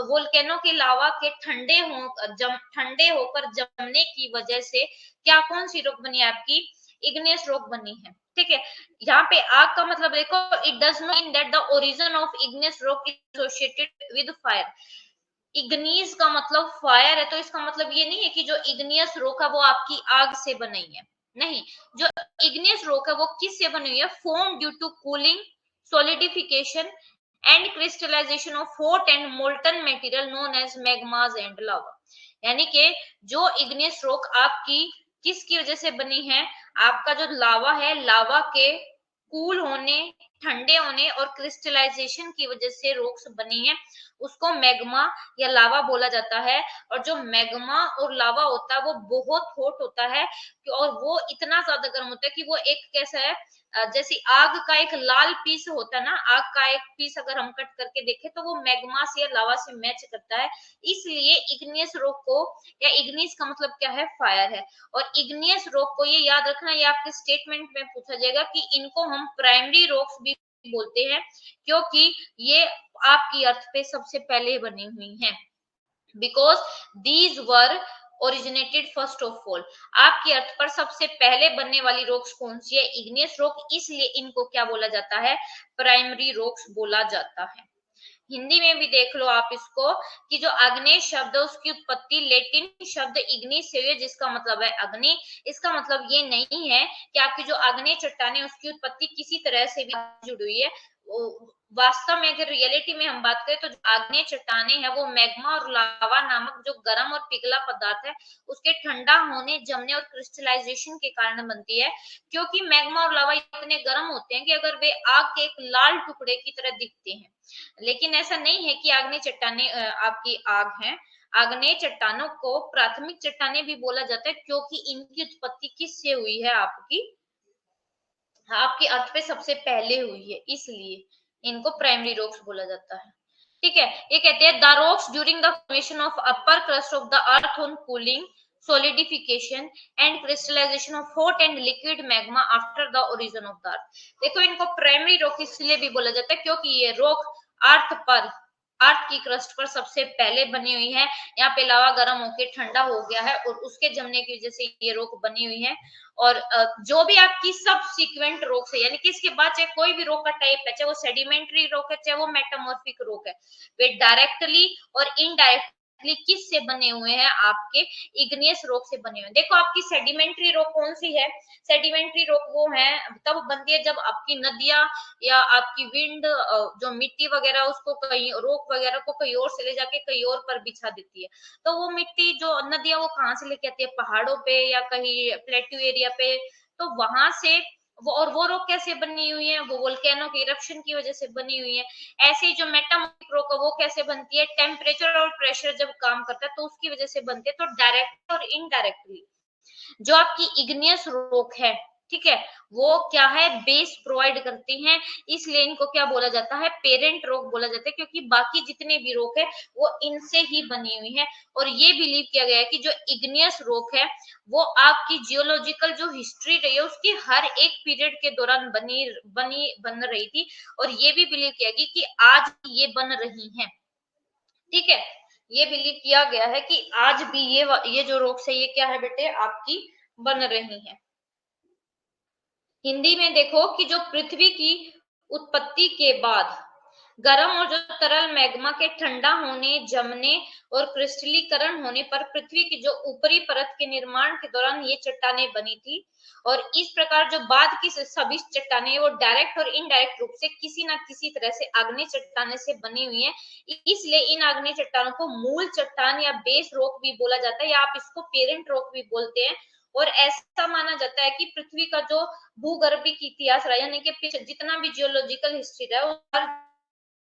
वोल्केनो के लावा के ठंडे होकर जमने की वजह से क्या कौन सी रॉक बनी है? आपकी इग्नियस रॉक बनी है। ठीक है। यहाँ पे आग का मतलब देखो, it does not mean that the origin of igneous rock is associated with fire. Igneous का मतलब फायर है, तो इसका मतलब ये नहीं है कि जो इग्नियस रॉक है वो आपकी आग से बनी है। नहीं, जो इग्नियस रॉक है वो किस से बनी हुई है? Form due to cooling, solidification and crystallisation of hot and molten material known as magmas and lava. यानी कि जो इग्नियस रॉक आपकी किसकी वजह से बनी है? आपका जो लावा है, लावा के कूल होने, ठंडे होने और क्रिस्टलाइजेशन की वजह से रॉक्स बनी है, उसको मैग्मा या लावा बोला जाता है। और जो मैग्मा और लावा होता है वो बहुत हॉट होता है और वो इतना ज्यादा गर्म होता है कि वो एक कैसा है, जैसे आग का एक लाल पीस होता है ना, आग का एक पीस अगर हम कट करके देखें तो वो मैग्मा से या लावा से मैच करता है। इसलिए इग्नियस रॉक को, या इग्नियस का मतलब क्या है? फायर है। और इग्नियस रॉक को ये याद रखना, ये आपके स्टेटमेंट में पूछा जाएगा कि इनको हम प्राइमरी रॉक्स भी बोलते हैं, क्योंकि ये आपकी अर्थ पे सबसे पहले बनी हुई हैं। Because these were originated first of all. आपकी अर्थ पर सबसे पहले बनने वाली रॉक्स कौन सी है? Igneous rock. इसलिए इनको क्या बोला जाता है? प्राइमरी रॉक्स बोला जाता है। हिंदी में भी देख लो आप इसको कि जो आग्नेय शब्द है उसकी उत्पत्ति लेटिन शब्द इग्निस से हुई है, जिसका मतलब है अग्नि। इसका मतलब ये नहीं है कि आपकी जो आग्नेय चट्टान है उसकी उत्पत्ति किसी तरह से भी जुड़ी हुई है। वास्तव में अगर रियलिटी में हम बात करें तो जो आग्नेय चट्टाने हैं वो मैग्मा और लावा नामक जो गर्म और पिघला पदार्थ है उसके ठंडा होने, जमने और क्रिस्टलाइजेशन के कारण बनती है। क्योंकि मैग्मा और लावा इतने गर्म होते हैं कि अगर वे आग के एक लाल टुकड़े की तरह दिखते हैं, लेकिन ऐसा नहीं है कि आग्नेय चट्टाने आपकी आग है। आग्नेय चट्टानों को प्राथमिक चट्टाने भी बोला जाता है क्योंकि इनकी उत्पत्ति किससे हुई है, आपकी अर्थ पे सबसे पहले हुई है, इसलिए इनको प्राइमरी रॉक्स बोला जाता है। ठीक है, ये कहते हैं the rocks during the formation of upper crust of the earth on cooling solidification and crystallization of hot and liquid magma after the origin of the earth। देखो इनको प्राइमरी रॉक इसलिए भी बोला जाता है क्योंकि ये रॉक अर्थ की क्रस्ट पर सबसे पहले बनी हुई है। यहाँ पे लावा गर्म होके ठंडा हो गया है और उसके जमने की वजह से ये रॉक बनी हुई है। और जो भी आपकी सब सीक्वेंट रॉक्स है, यानी कि इसके बाद चाहे कोई भी रॉक का टाइप है, चाहे वो सेडिमेंट्री रॉक है चाहे वो मेटामॉर्फिक रॉक है, वे डायरेक्टली और इनडायरेक्टली किस से बने हुए हैं, आपके इग्नियस रॉक से बने हुए हैं। देखो आपकी सेडिमेंट्री रॉक कौन सी है, सेडिमेंट्री रॉक वो है तब बनती है जब आपकी नदियां या आपकी विंड जो मिट्टी वगैरह उसको कहीं रॉक वगैरह को कहीं और से ले जाके कहीं और पर बिछा देती है। तो वो मिट्टी जो नदियां वो कहाँ से लेके आती है, पहाड़ों पे या कहीं प्लेट्यू एरिया पे, तो वहां से वो रॉक कैसे बनी हुई है, वो वोल्केनो के इरप्शन की वजह से बनी हुई है। ऐसे ही जो मेटामॉर्फिक रॉक है वो कैसे बनती है, टेम्परेचर और प्रेशर जब काम करता है तो उसकी वजह से बनती है। तो डायरेक्ट और इनडायरेक्टली जो आपकी इग्नियस रॉक है, ठीक है, वो क्या है, बेस प्रोवाइड करती हैं, इसलिए इनको क्या बोला जाता है, पेरेंट रॉक बोला जाता है। क्योंकि बाकी जितने भी रॉक है वो इनसे ही बनी हुई है। और ये बिलीव किया गया है कि जो इग्नियस रॉक है वो आपकी जियोलॉजिकल जो हिस्ट्री रही है उसकी हर एक पीरियड के दौरान बन रही थी। और ये भी बिलीव किया गया कि आज ये बन रही है। ठीक है, ये बिलीव किया गया है कि आज भी ये जो रॉक्स है ये क्या है बेटे, आपकी बन रही है। हिंदी में देखो कि जो पृथ्वी की उत्पत्ति के बाद गर्म और जो तरल मैग्मा के ठंडा होने, जमने और क्रिस्टलीकरण होने पर पृथ्वी की जो ऊपरी परत के निर्माण के दौरान ये चट्टानें बनी थी। और इस प्रकार जो बाद की सभी चट्टानें वो डायरेक्ट और इनडायरेक्ट रूप से किसी ना किसी तरह से आग्नेय चट्टाने से बनी हुई है। इसलिए इन आग्नेय चट्टानों को मूल चट्टान या बेस रॉक भी बोला जाता है, या आप इसको पेरेंट रॉक भी बोलते हैं। और ऐसा माना जाता है कि पृथ्वी का जो भूगर्भिक इतिहास रहा, यानी कि जितना भी जियोलॉजिकल हिस्ट्री रहा है,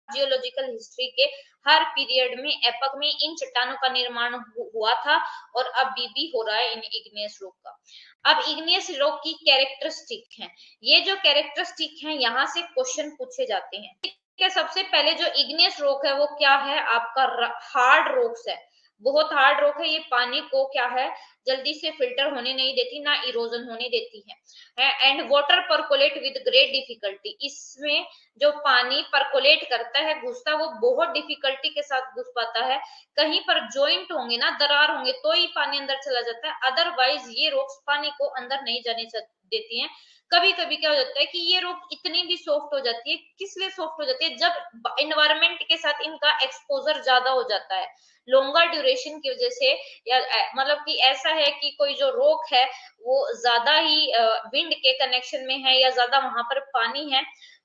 जियोलॉजिकल हिस्ट्री के हर पीरियड में एपक में इन चट्टानों का निर्माण हुआ था और अभी भी हो रहा है इन इग्नियस रॉक का। अब इग्नियस रॉक की कैरेक्टरिस्टिक है, ये जो कैरेक्टरिस्टिक है यहाँ से क्वेश्चन पूछे जाते हैं। ठीक है, सबसे पहले जो इग्नियस रॉक है वो क्या है, आपका हार्ड रॉक्स है, बहुत हार्ड रॉक है। ये पानी को क्या है, जल्दी से फिल्टर होने नहीं देती, ना इरोजन होने देती है। And water percolate with great difficulty, इसमें जो पानी परकोलेट करता है, घुसता है, वो बहुत डिफिकल्टी के साथ घुस पाता है। कहीं पर जॉइंट होंगे ना, दरार होंगे तो ही पानी अंदर चला जाता है, अदरवाइज ये रॉक्स पानी को अंदर नहीं जाने देती हैं। कभी कभी क्या हो जाता है कि ये रॉक इतनी भी सॉफ्ट हो जाती है, किस लिए सॉफ्ट हो जाती है, जब इन्वायरमेंट के साथ इनका एक्सपोजर ज्यादा हो जाता है, लॉन्गर ड्यूरेशन की वजह से, या मतलब कि ऐसा है कि कोई जो रॉक है वो ज्यादा ही विंड के कनेक्शन में है या ज्यादा वहां पर पानी है,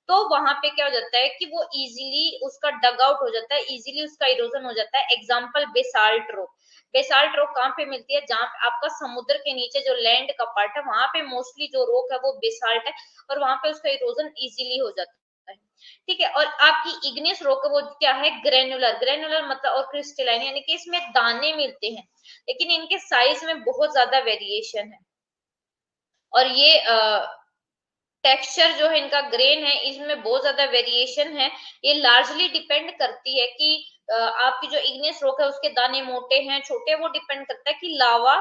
तो वहां पे क्या हो जाता है कि वो इजीली उसका डग आउट हो जाता है, इजीली उसका इरोजन हो जाता है। Example basalt rock, basalt rock कहाँ पे मिलती है, जहाँ पे आपका समुद्र के नीचे जो लैंड का पार्ट है वहां पे मोस्टली जो रॉक है वो बेसाल्ट है और वहां पे उसका इरोजन इजीली हो जाता है। ठीक है, और आपकी इग्नियस रॉक वो क्या है, ग्रेनुलर, ग्रेनुलर मतलब और क्रिस्टलाइन, यानी कि इसमें दाने मिलते हैं लेकिन इनके साइज में बहुत ज्यादा वेरिएशन है। और ये टेक्सचर जो है इनका ग्रेन है इसमें बहुत ज्यादा वेरिएशन है। ये लार्जली डिपेंड करती है कि आपकी जो इग्नियस रॉक है उसके दाने मोटे हैं छोटे, वो डिपेंड करता है कि लावा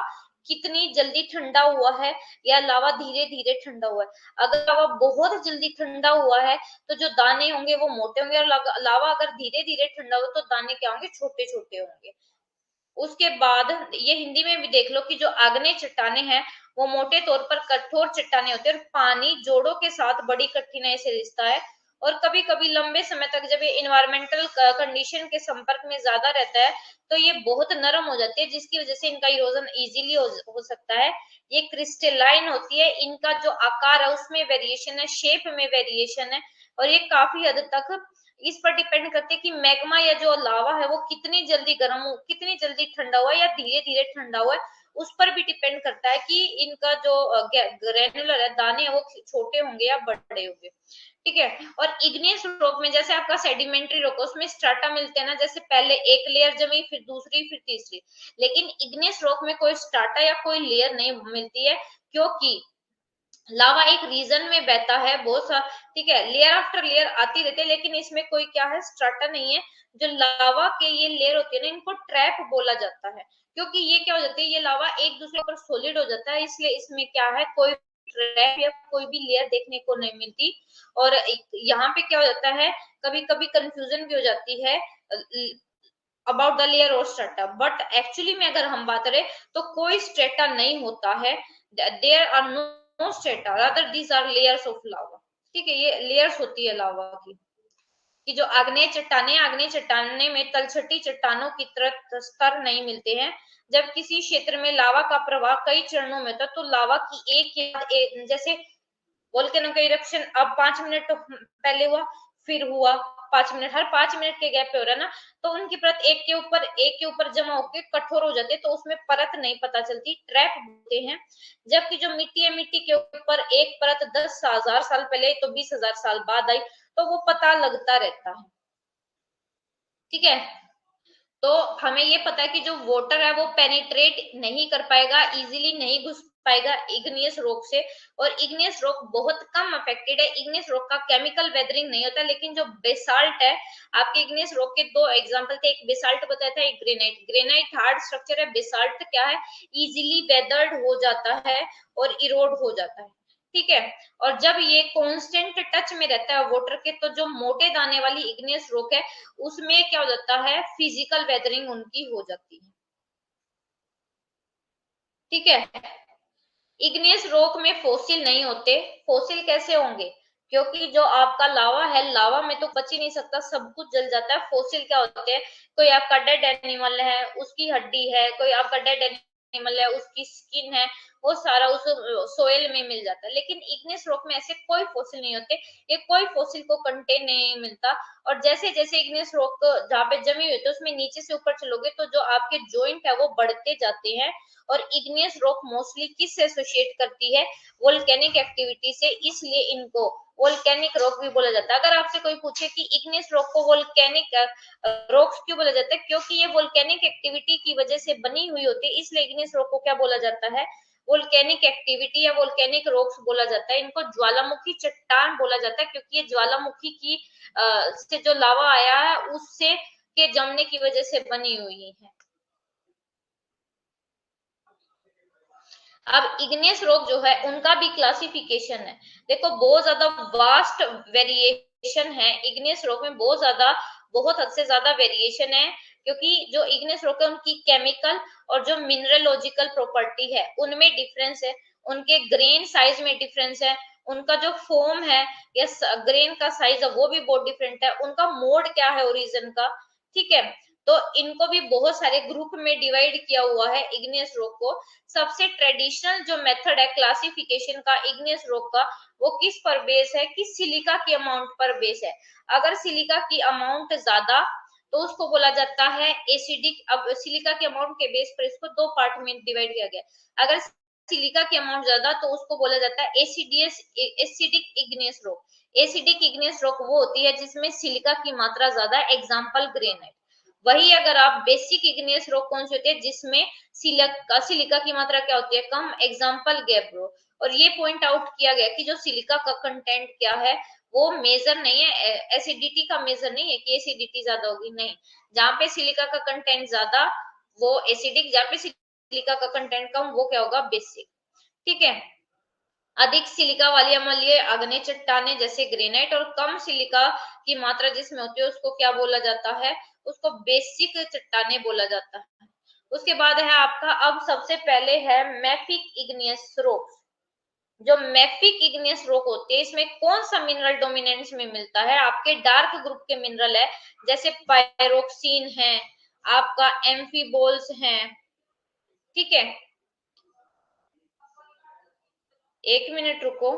कितनी जल्दी ठंडा हुआ है या लावा धीरे धीरे ठंडा हुआ है। अगर लावा बहुत जल्दी ठंडा हुआ है तो जो दाने होंगे वो मोटे होंगे, और लावा अगर धीरे धीरे ठंडा हो तो दाने क्या होंगे, छोटे छोटे होंगे। उसके बाद ये हिंदी में भी देख लो कि जो आग्नेय चट्टाने हैं वो मोटे तौर पर कठोर चट्टाने होते हैं और पानी जोड़ों के साथ बड़ी कठिनाई से रिश्ता है। और कभी कभी लंबे समय तक जब ये इन्वायरमेंटल कंडीशन के संपर्क में ज्यादा रहता है तो ये बहुत नरम हो जाती है, जिसकी वजह से इनका इरोजन इजीली हो सकता है। ये क्रिस्टलाइन होती है, इनका जो आकार है उसमें वेरिएशन है, शेप में वेरिएशन है, और ये काफी हद तक इस पर डिपेंड करती है कि मैग्मा या जो लावा है वो कितनी जल्दी गर्म हो, कितनी जल्दी ठंडा हुआ या धीरे धीरे ठंडा हुआ है, उस पर भी डिपेंड करता है कि इनका जो ग्रेनुलर है, दाने हैं, वो छोटे होंगे या बड़े होंगे। ठीक है। और इग्नियस रॉक में जैसे आपका सेडिमेंट्री रॉक, उसमें स्ट्राटा मिलते हैं ना, जैसे पहले एक लेयर जमी, फिर दूसरी, फिर तीसरी। लेकिन इग्नियस रॉक में कोई स्ट्राटा या कोई लेयर नहीं मिलती है, क्योंकि लावा एक रीजन में बहता है बहुत सा। ठीक है, लेयर आफ्टर लेयर आती रहती है, लेकिन इसमें कोई क्या है, स्ट्राटा नहीं है। जो लावा के ये लेयर होती है ना, इनको ट्रैप बोला जाता है, क्योंकि ये क्या हो जाती है, ये लावा एक दूसरे पर सॉलिड हो जाता है, इसलिए इसमें क्या है, कोई ट्रैप या कोई भी लेयर देखने को नहीं मिलती। और यहाँ पे क्या हो जाता है, कभी कभी कंफ्यूजन भी हो जाती है अबाउट द लेयर और स्ट्रेटा, बट एक्चुअली में अगर हम बात करें तो कोई स्ट्रेटा नहीं होता है, there are no strata, rather these are layers of lava. ठीक है, ये लेयर्स होती है लावा की। कि जो आग्नेय चट्टाने में तलछटी चट्टानों की तरह स्तर नहीं मिलते हैं। जब किसी क्षेत्र में लावा का प्रवाह कई चरणों में था, तो लावा की जैसे वोल्केनो का इरप्शन अब 5 मिनट पहले हुआ, फिर हुआ 5 मिनट, हर 5 मिनट के गैप पे हो रहा है ना, तो उनकी परत एक के ऊपर जमा होकर कठोर हो जाती है, तो उसमें परत नहीं पता चलती, ट्रैप होते हैं। जबकि जो मिट्टी है, मिट्टी के ऊपर एक परत 10,000 साल पहले तो 20,000 साल बाद आई, तो वो पता लगता रहता है। ठीक है, तो हमें ये पता है कि जो वाटर है वो पेनिट्रेट नहीं कर पाएगा, इजीली नहीं घुस पाएगा इग्नियस रॉक से। और इग्नियस रॉक बहुत कम अफेक्टेड है, इग्नियस रॉक का केमिकल वेदरिंग नहीं होता। लेकिन जो बेसाल्ट है, आपके इग्नियस रॉक के दो एग्जांपल थे, एक बेसाल्ट बताया था, एक ग्रेनाइट। ग्रेनाइट हार्ड स्ट्रक्चर है, बेसाल्ट क्या है, इजीली वेदर्ड हो जाता है और इरोड हो जाता है। ठीक है, और जब ये कांस्टेंट टच में रहता है वाटर के, तो जो मोटे दाने वाली इग्नियस रॉक है उसमें क्या हो जाता है, फिजिकल वेदरिंग उनकी हो जाती है। ठीक है, इग्नियस रॉक में फोसिल नहीं होते। फोसिल कैसे होंगे, क्योंकि जो आपका लावा है, लावा में तो बच ही नहीं सकता, सब कुछ जल जाता है। फोसिल क्या होते हैं, कोई आपका डेड एनिमल है उसकी हड्डी है, कोई आपका डेड एनिमल है उसकी स्किन है, वो सारा उस सोयल में मिल जाता है। लेकिन इग्नियस रॉक में ऐसे कोई फोसिल नहीं होते, ये कोई फोसिल को कंटेन नहीं मिलता। और जैसे जैसे इग्नियस रॉक जहाँ पे जमी हुई है, तो उसमें नीचे से ऊपर चलोगे तो जो आपके जॉइंट है वो बढ़ते जाते हैं। और इग्नियस रॉक मोस्टली किस से एसोसिएट करती है, वोल्केनिक एक्टिविटी से, इसलिए इनको वोल्केनिक रॉक भी बोला जाता है। अगर आपसे कोई पूछे कि इग्नियस रॉक को वोल्केनिक रॉक्स क्यों बोला जाता है, क्योंकि ये वोल्केनिक एक्टिविटी की वजह से बनी हुई होती है, इसलिए इग्नियस रॉक को क्या बोला जाता है, वोल्केनिक एक्टिविटी या वोल्केनिक रॉक्स बोला जाता है। इनको ज्वालामुखी चट्टान बोला जाता है, क्योंकि ये ज्वालामुखी की से जो लावा आया है उससे के जमने की वजह से बनी हुई है। अब इग्नियस रॉक जो है उनका भी क्लासिफिकेशन है। देखो बहुत ज्यादा वास्ट वेरिएशन है इग्नियस रॉक में, बहुत ज्यादा, बहुत हद से ज्यादा वेरिएशन है। क्योंकि जो इग्नियस रॉक है उनकी केमिकल और जो मिनरलोजिकल प्रॉपर्टी है उनमें डिफरेंस है, उनके ग्रेन साइज में डिफरेंस है, उनका जो फॉर्म है या ग्रेन का साइज है वो भी बहुत डिफरेंट है, उनका मोड क्या है ओरिजिन का। ठीक है, तो इनको भी बहुत सारे ग्रुप में डिवाइड किया हुआ है इग्नियस रॉक को। सबसे ट्रेडिशनल जो मेथड है क्लासिफिकेशन का इग्नियस रॉक का, वो किस पर बेस है कि सिलिका की अमाउंट पर बेस है। अगर सिलिका की अमाउंट ज्यादा तो उसको बोला जाता है एसिडिक। अब सिलिका के अमाउंट के बेस पर इसको दो पार्ट में डिवाइड किया गया। अगर सिलिका की अमाउंट ज्यादा तो उसको बोला जाता है acidious acidic igneous rock. Acidic igneous rock वो होती है जिसमें सिलिका की मात्रा ज्यादा, एग्जाम्पल ग्रेनाइट। वही अगर आप बेसिक इग्नियस रॉक कौन सी होती है, जिसमें सिलिका की मात्रा क्या होती है, कम, एग्जाम्पल गैब्रो। और ये पॉइंट आउट किया गया कि जो सिलिका का कंटेंट क्या है वो मेजर नहीं है, एसिडिटी का मेजर नहीं है कि एसिडिटी ज्यादा होगी, नहीं। जहाँ पे सिलिका का कंटेंट ज्यादा वो एसिडिक, जहाँ पे सिलिका का कंटेंट कम वो क्या होगा, बेसिक। ठीक है, अधिक सिलिका वाली अम्लीय आग्नेय चट्टाने जैसे ग्रेनाइट और कम सिलिका की मात्रा जिसमें होती है उसको क्या बोला जाता है, उसको बेसिक चट्टाने बोला जाता है। उसके बाद है आपका, अब सबसे पहले है मैफिक इग्नियस रॉक्स। जो मैफिक इग्नियस रॉक होती है, इसमें कौन सा मिनरल डोमिनेंस में मिलता है? आपके डार्क ग्रुप के मिनरल है, जैसे पायरोक्सिन है, आपका एम्फीबोल्स है। ठीक है, 1 मिनट रुको।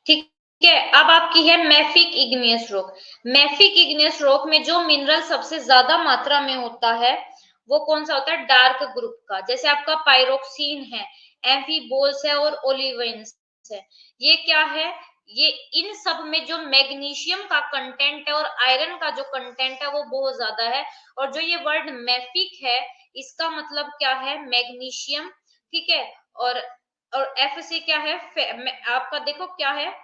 ठीक है, अब आपकी है mafic igneous rock. Mafic igneous rock में जो मिनरल सबसे ज्यादा मात्रा में होता है वो कौन सा होता है? डार्क ग्रुप का। जैसे आपका पायरोक्सिन है, एम्फीबोल्स है और ओलिवेंस है। ये क्या है? ये इन सब में जो मैग्नीशियम का कंटेंट है और आयरन का जो कंटेंट है वो बहुत ज्यादा है। और जो ये वर्ड मैफिक है, इसका मतलब क्या है? मैग्नीशियम। ठीक है, और एफ से क्या है? आपका देखो क्या है?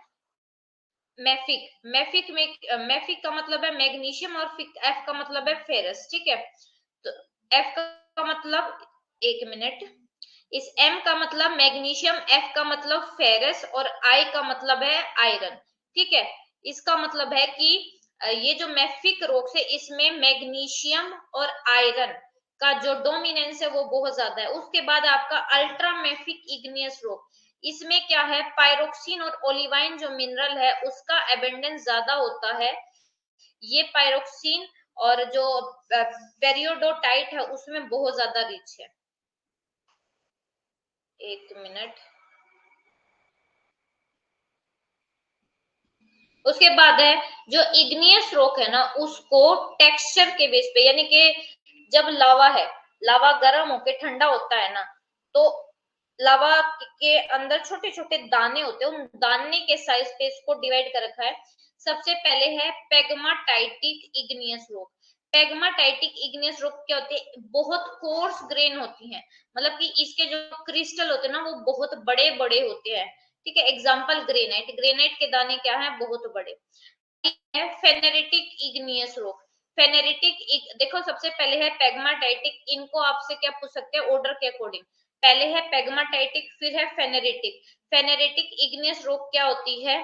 मैफिक। मैफिक में मैफिक का मतलब है मैग्नीशियम और एफ का मतलब है फेरस। ठीक है, तो एफ का मतलब, 1 मिनट, इस एम का मतलब मैग्नीशियम, एफ का मतलब फेरस और आई का मतलब है आयरन। ठीक है, इसका मतलब है कि ये जो मैफिक रॉक्स है इसमें मैग्नीशियम और आयरन का जो डोमिनेंस है वो बहुत ज्यादा है। उसके बाद आपका अल्ट्रा मैफिक इग्नियस रॉक, इसमें क्या है? पायरोक्सिन और ओलिवाइन जो मिनरल है उसका एबेंडेंस ज्यादा होता है। ये पायरोक्सिन और जो पेरियोडोटाइट है उसमें बहुत ज्यादा रिच है। 1 मिनट। उसके बाद है जो इग्नियस रॉक है ना, उसको टेक्सचर के बेस पे, यानी कि जब लावा है, लावा गर्म होके ठंडा होता है ना, तो लावा के अंदर छोटे छोटे दाने होते हैं, उन दाने के साइज पे इसको डिवाइड कर रखा है। सबसे पहले है पेगमाटाइटिक इग्नियस रॉक। पेगमाटाइटिक इग्नियस रॉक क्या होती है? बहुत कोर्स ग्रेन होती है, मतलब कि इसके जो क्रिस्टल होते हैं ना वो बहुत बड़े बड़े होते हैं। ठीक है, एग्जाम्पल ग्रेनाइट। ग्रेनाइट के दाने क्या है? बहुत बड़े। है फेनेरिटिक इग्नियस रॉक। फेनेरिटिक देखो, सबसे पहले है पेगमाटाइटिक। इनको आपसे क्या पूछ सकते हैं ऑर्डर के अकॉर्डिंग? पहले है पेगमाटाइटिक, फिर है फेनेरिटिक। फेनेरिटिक इग्नियस रॉक क्या होती है?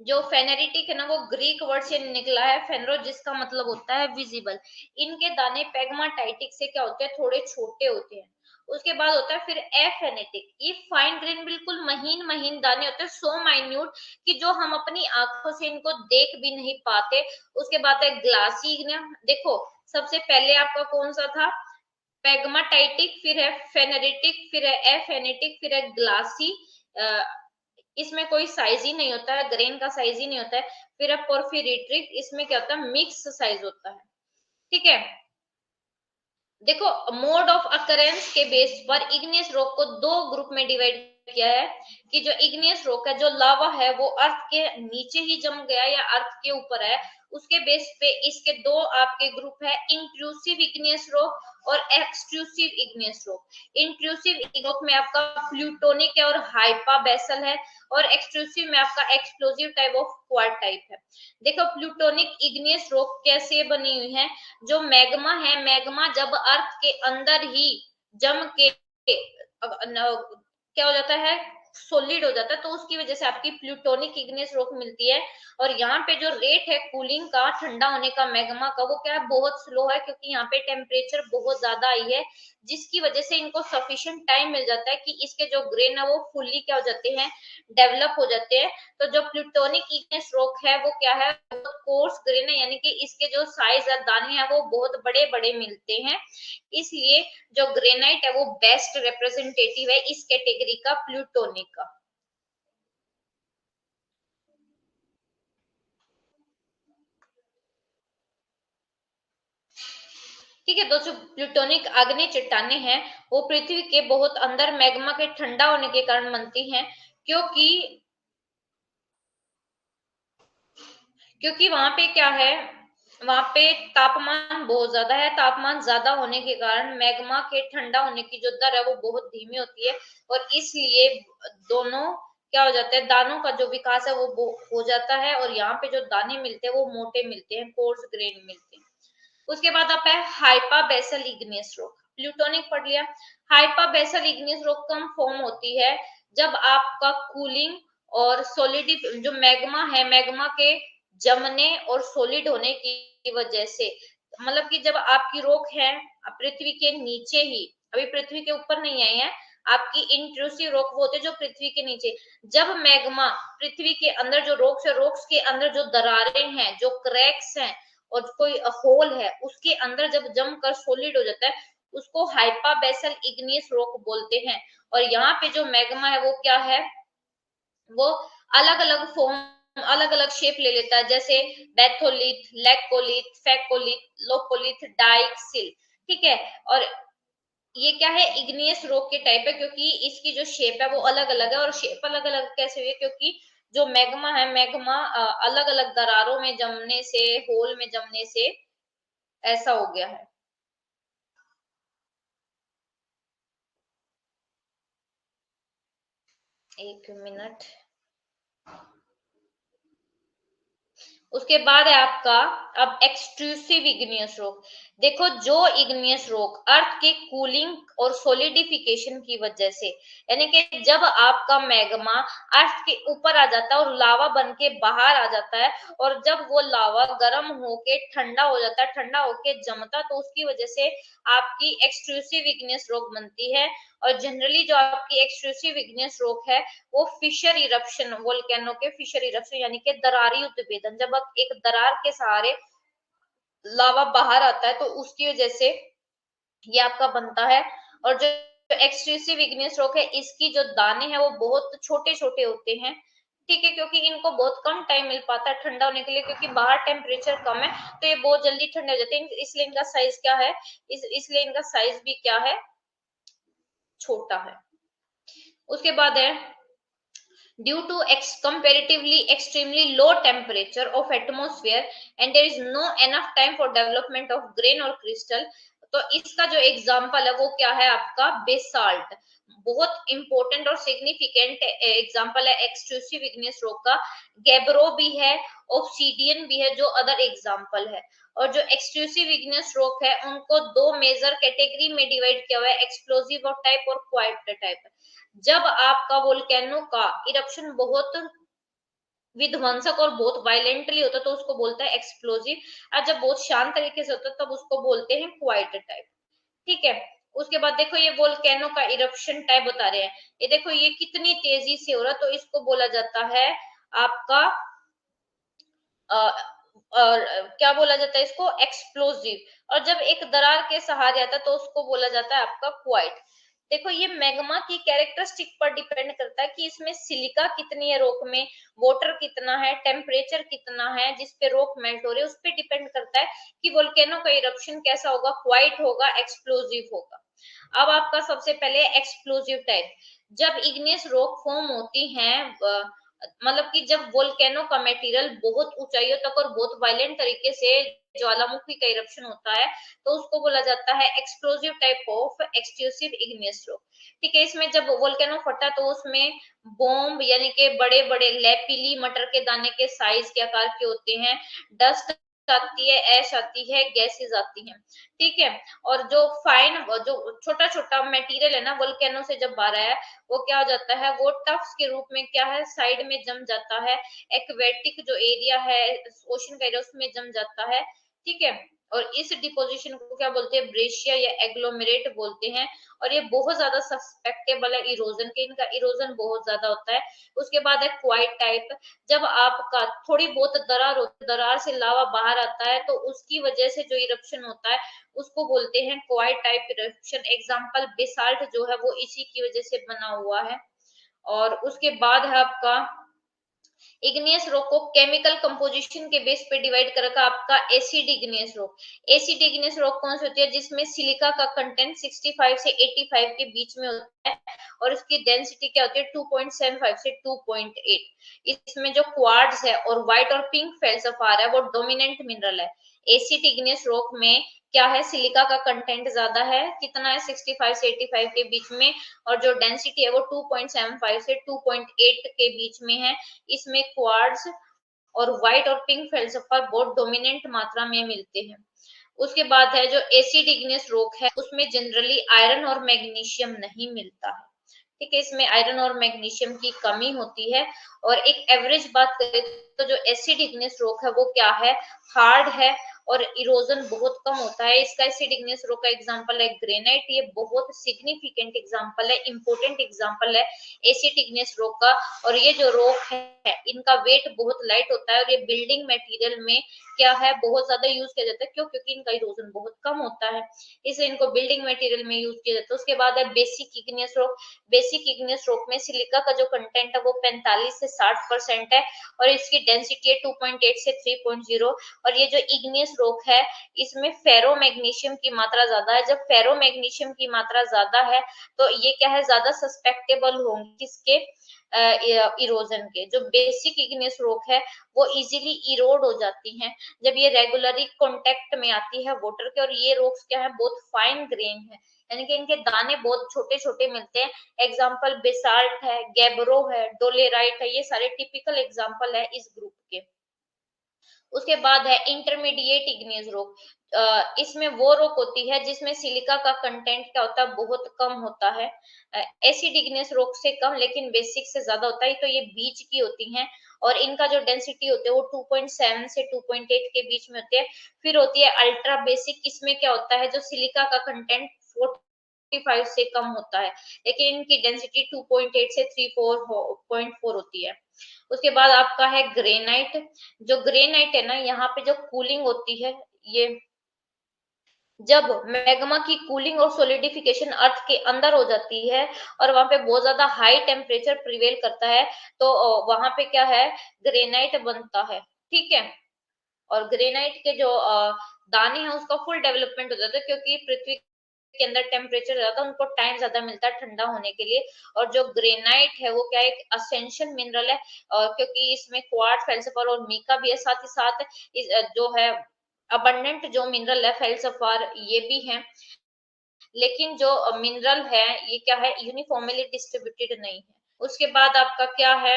जो फेनेरिटिक है ना, वो ग्रीक वर्ड से निकला है, फेनरो, जिसका मतलब होता है विजिबल। इनके दाने पेगमाटाइटिक से क्या होते हैं, थोड़े छोटे होते हैं। उसके बाद होता है फिर एफेनेटिक, ये फाइन ग्रेन, बिल्कुल महीन महीन दाने होते हैं, सो माइन्यूट कि जो हम अपनी आंखों से इनको देख भी नहीं पाते। उसके बाद है ग्लासी, देखो सबसे पहले आपका कौन सा था, पेगमाटाइटिक, फिर है फेनेरिटिक, फिर है एफेनेटिक, फिर है ग्लासी। इसमें कोई साइज ही नहीं होता है, ग्रेन का साइज ही नहीं होता है। फिर है पोर्फिरिट्रिक, इसमें क्या होता है, मिक्स साइज होता है। ठीक है, देखो मोड ऑफ अकरेंस के बेस पर इग्नियस रॉक को दो ग्रुप में डिवाइड किया है, कि जो इग्नियस रॉक है, जो लावा है, वो अर्थ के नीचे ही जम गया या अर्थ के ऊपर है, उसके बेस पे इसके दो आपके ग्रुप है, इंट्रूसिव इग्नियस रॉक और extrusive igneous rock. Intrusive rock में आपका प्लूटोनिक है और हाइपा बेसल है, और एक्सट्रूसिव में आपका explosive type of quartz type है। देखो प्लूटोनिक इग्नियस रॉक कैसे बनी हुई है, जो मैग्मा है, मैग्मा जब अर्थ के अंदर ही जम के क्या हो जाता है, सोलिड हो जाता है, तो उसकी वजह से आपकी प्लूटोनिक इग्नियस रॉक मिलती है। और यहाँ पे जो रेट है कूलिंग का, ठंडा होने का मैग्मा का, वो क्या है, बहुत स्लो है, क्योंकि यहाँ पे टेम्परेचर बहुत ज्यादा आई है, जिसकी वजह से इनको सफिशिएंट टाइम मिल जाता है कि इसके जो ग्रेन है वो फुल्ली क्या हो जाते हैं, डेवलप हो जाते हैं। तो जो प्लूटोनिक इग्नियस रॉक है वो क्या है, बहुत कोर्स ग्रेन है, यानी कि इसके जो साइज है, दाने हैं, वो बहुत बड़े बड़े मिलते हैं। इसलिए जो ग्रेनाइट है वो बेस्ट रिप्रेजेंटेटिव है इस कैटेगरी का, प्लूटोनिक का। ठीक है, तो जो प्लूटोनिक आग्नेय चट्टाने हैं, वो पृथ्वी के बहुत अंदर मैग्मा के ठंडा होने के कारण बनती हैं, क्योंकि क्योंकि वहां पे क्या है, वहां पे तापमान बहुत ज्यादा है, तापमान ज्यादा होने के कारण मैग्मा के ठंडा होने की जो दर है वो बहुत धीमी होती है, और इसलिए दोनों क्या हो जाता है, दानों का जो विकास है वो हो जाता है, और यहाँ पे जो दाने मिलते हैं वो मोटे मिलते हैं, कोर्स ग्रेन मिलते हैं। उसके बाद आता है hypabyssal igneous rock, plutonic पढ़ लिया। हाइपा बेसल इग्नियस रॉक कम फॉर्म होती है जब आपका कूलिंग और सॉलिड, जो मैग्मा है, मैग्मा के जमने और सॉलिड होने की वजह से, मतलब कि जब आपकी रॉक है पृथ्वी के नीचे ही, अभी पृथ्वी के ऊपर नहीं आई है, आपकी इंट्रूसिव रॉक वो होते जो पृथ्वी के नीचे, जब मैग्मा पृथ्वी के अंदर जो रॉक्स है, रॉक्स के अंदर जो दरारें हैं, जो क्रैक्स हैं और कोई होल है, उसके अंदर जब जमकर सॉलिड हो जाता है, उसको हाइपा बेसल इग्नियस रॉक बोलते हैं। और यहाँ पे जो मैग्मा है वो क्या है, वो अलग अलग फॉर्म, अलग अलग शेप ले लेता है, जैसे बेथोलिथ, लेकोलिथ, फेकोलिथ, लोकोलिथ, डाइक, सिल। ठीक है, और ये क्या है, इग्नियस रॉक के टाइप है, क्योंकि इसकी जो शेप है वो अलग अलग है। और शेप अलग अलग कैसे हुई है, क्योंकि जो मैग्मा है, मैग्मा अलग अलग दरारों में जमने से, होल में जमने से ऐसा हो गया है। एक मिनट। उसके बाद है आपका अब एक्सट्रूसिव इग्नियस रॉक। देखो जो इग्नियस रॉक अर्थ के कूलिंग और सोलिडिफिकेशन की वजह से, यानी कि जब आपका मैग्मा अर्थ के ऊपर आ जाता है और लावा बन के बाहर आ जाता है, और जब वो लावा गर्म होके ठंडा हो जाता है, ठंडा होके जमता है, तो उसकी वजह से आपकी एक्सट्रूसिव इग्नियस रॉक बनती है। और जनरली जो आपकी एक्सट्रूसिव इग्नियस रॉक है, वो फिशर इरप्शन, वोल्केनो के फिशर इरप्शन, यानी कि दरारी उद्भेदन, जब आप एक दरार के सहारे लावा बाहर आता है, तो उसकी वजह से ये आपका बनता है। और जो एक्सट्रूसिव इग्नियस रॉक है, इसकी जो दाने हैं वो बहुत छोटे छोटे होते हैं। ठीक है, क्योंकि इनको बहुत कम टाइम मिल पाता है ठंडा होने के लिए, क्योंकि बाहर टेम्परेचर कम है, तो ये बहुत जल्दी ठंडे हो जाते हैं, इसलिए इनका साइज क्या है, इसलिए इनका साइज भी क्या है, छोटा है। उसके बाद है due to comparatively extremely low temperature of atmosphere and there is no enough time for development of grain or crystal। तो इसका जो एग्जाम्पल है वो क्या है, आपका बेसाल्ट, बहुत इंपॉर्टेंट और सिग्निफिकेंट एग्जाम्पल है एक्सट्रूसिव इग्नियस रॉक का। गैब्रो भी है, ऑब्सीडियन भी है, जो अदर एग्जाम्पल है। और जो एक्सक्लूसिव इग्नियस रॉक है, उनको दो मेजर कैटेगरी में डिवाइड किया हुआ है, एक्सप्लोजिव टाइप और क्वाइट टाइप। जब आपका वोल्केनो का इरप्शन बहुत विध्वंसक और बहुत वायलेंटली होता है तो उसको बोलता है एक्सप्लोजिव, और जब बहुत शांत तरीके से होता है तब उसको बोलते हैं क्वाइट टाइप। ठीक है। उसके बाद देखो ये वोल्केनो का इरप्शन टाइप बता रहे हैं, ये देखो ये कितनी तेजी से हो रहा है तो इसको बोला जाता है आपका और क्या बोला जाता है इसको, एक्सप्लोजिव। और जब एक दरार के सहारे आता है तो उसको बोला जाता है आपका क्वाइट। देखो ये मैग्मा की कैरेक्टरिस्टिक पर डिपेंड करता है कि इसमें सिलिका कितनी है रॉक में, वाटर कितना है, टेम्परेचर कितना है जिस पे रॉक मेल्ट हो रही है, उस पर डिपेंड करता है कि वोल्केनो का इरप्शन कैसा होगा, क्वाइट होगा, एक्सप्लोजिव होगा। अब आपका सबसे पहले एक्सप्लोजिव टाइप, जब इग्नियस रॉक फॉर्म होती है, मतलब कि जब वोल्केनो का मटेरियल बहुत ऊंचाइयों तक और बहुत वायलेंट तरीके से ज्वालामुखी का इरप्शन होता है तो उसको बोला जाता है explosive type of exclusive igneous rock. ठीक है। इसमें जब वोल्केनो फटा तो उसमें बॉम्ब यानी कि बड़े बड़े लैपीली मटर के दाने के साइज के आकार के होते हैं, डस्ट आती है, ऐश आती है, गैसेस आती हैं। ठीक है। और जो फाइन जो छोटा छोटा मटेरियल है ना वोल्केनो से जब आ रहा है वो क्या हो जाता है, वो टफ्स के रूप में क्या है साइड में जम जाता है, एक्वेटिक जो एरिया है ओशन का एरिया उसमें जम जाता है। ठीक है। और इस डिपोजिशन को क्या बोलते हैं, ब्रेशिया या एग्लोमेरेट बोलते हैं। और ये बहुत ज्यादा सस्पेक्टेबल है इरोजन के, इनका इरोजन बहुत ज्यादा होता है। उसके बाद है क्वाइट टाइप, जब आपका थोड़ी बहुत दरार होती है, दरार से लावा बाहर आता है तो उसकी वजह से जो इरप्शन होता है उसको बोलते हैं quite type eruption. Example basalt जो है वो इसी की वजह से बना हुआ है। और उसके बाद है आपका इग्नियस रॉक को केमिकल कंपोजिशन के बेस पे डिवाइड कर रखा आपका acid igneous rock. Acid igneous rock कौन सी होती है, जिसमें सिलिका का कंटेंट 65 से 85 के बीच में होता है और इसकी डेंसिटी क्या होती है 2.75 से 2.8। इसमें जो क्वार्ट्ज है और व्हाइट और पिंक फेल्सफार है वो डोमिनेंट मिनरल है। एसिड इग्नियस रॉक में क्या है, सिलिका का कंटेंट ज्यादा है, कितना है 65 से 85 के बीच में, और जो डेंसिटी है वो 2.75 से 2.8 के बीच में है। इसमें क्वार्ट्ज और व्हाइट और पिंक फेल्सफार बहुत डोमिनेंट मात्रा में मिलते हैं। उसके बाद है जो एसिड इग्नियस रॉक है उसमें जनरली आयरन और मैग्नीशियम नहीं मिलता है। ठीक है। इसमें आयरन और मैग्नीशियम की कमी होती है। और एक एवरेज बात करें तो जो एसिड इग्नियस रॉक है वो क्या है, हार्ड है और इरोजन बहुत कम होता है। इसका एसिड इग्नियस रॉक का एग्जांपल है ग्रेनाइट, ये बहुत सिग्निफिकेंट एग्जांपल है, इंपॉर्टेंट एग्जांपल है एसिड इग्नियस रॉक का। और ये जो रॉक है इनका वेट बहुत लाइट होता है और ये बिल्डिंग मटेरियल में क्या है बहुत ज्यादा यूज किया जाता है, क्यों, क्योंकि इनका इरोजन बहुत कम होता है, इसलिए इनको बिल्डिंग मटेरियल में यूज किया जाता है। उसके बाद है basic igneous rock. Basic igneous rock में सिलिका का जो कंटेंट है वो 45 से 60% है और इसकी डेंसिटी है 2.8 से 3.0। और ये जो इग्नियस रॉक है इसमें फेरो मैग्नीशियम की मात्रा ज्यादा है। जब फेरो मैग्नीशियम की मात्रा ज्यादा है तो ये क्या है, ज्यादा सस्पेक्टेबल होंगे किसके, इरोजन के। जो बेसिक इग्नियस रॉक है वो इजीली इरोड हो जाती हैं जब ये रेगुलरली कांटेक्ट में आती है वाटर के। और ये रॉक्स क्या है, बहुत फाइन ग्रेन है, यानी कि इनके दाने बहुत छोटे छोटे मिलते हैं। एग्जाम्पल बेसाल्ट है, गैब्रो है, डोलेराइट है, ये सारे टिपिकल एग्जाम्पल है इस ग्रुप के। उसके बाद है इंटरमीडिएट इग्नियस रॉक। इसमें वो रॉक होती है जिसमें सिलिका का कंटेंट क्या होता है, बहुत कम होता है। एसिड इग्नियस रॉक से कम लेकिन बेसिक से ज्यादा होता है, तो ये बीच की होती हैं। और इनका जो डेंसिटी होती है वो 2.7 से 2.8 के बीच में होती है। फिर होती है अल्ट्रा बेसिक, इसमें क्या होता है जो सिलिका का कंटेंट 45 से कम होता है लेकिन इनकी डेंसिटी 2.8 से 3.4 होती है। उसके बाद आपका है ग्रेनाइट। जो ग्रेनाइट है ना, यहाँ पे जो कूलिंग होती है, ये जब मैग्मा की कूलिंग और सोलिडिफिकेशन अर्थ के अंदर हो जाती है और वहां पे बहुत ज्यादा हाई टेम्परेचर प्रिवेल करता है तो वहां पे क्या है, ग्रेनाइट बनता है। ठीक है। और ग्रेनाइट के जो दाने हैं उसका फुल डेवलपमेंट हो जाता है, क्योंकि पृथ्वी के अंदर टेम्परेचर ज्यादा, उनको टाइम ज्यादा मिलता है ठंडा होने के लिए। और जो ग्रेनाइट है वो क्या है, एक असेंशियल मिनरल है, क्योंकि इसमें क्वार्ट्ज, फेल्सफार और मीका भी है। साथ ही साथ जो है अबंडेंट जो मिनरल है फेल्सफार ये भी है। लेकिन जो मिनरल है ये क्या है, यूनिफॉर्मली डिस्ट्रीब्यूटेड नहीं है। उसके बाद आपका क्या है,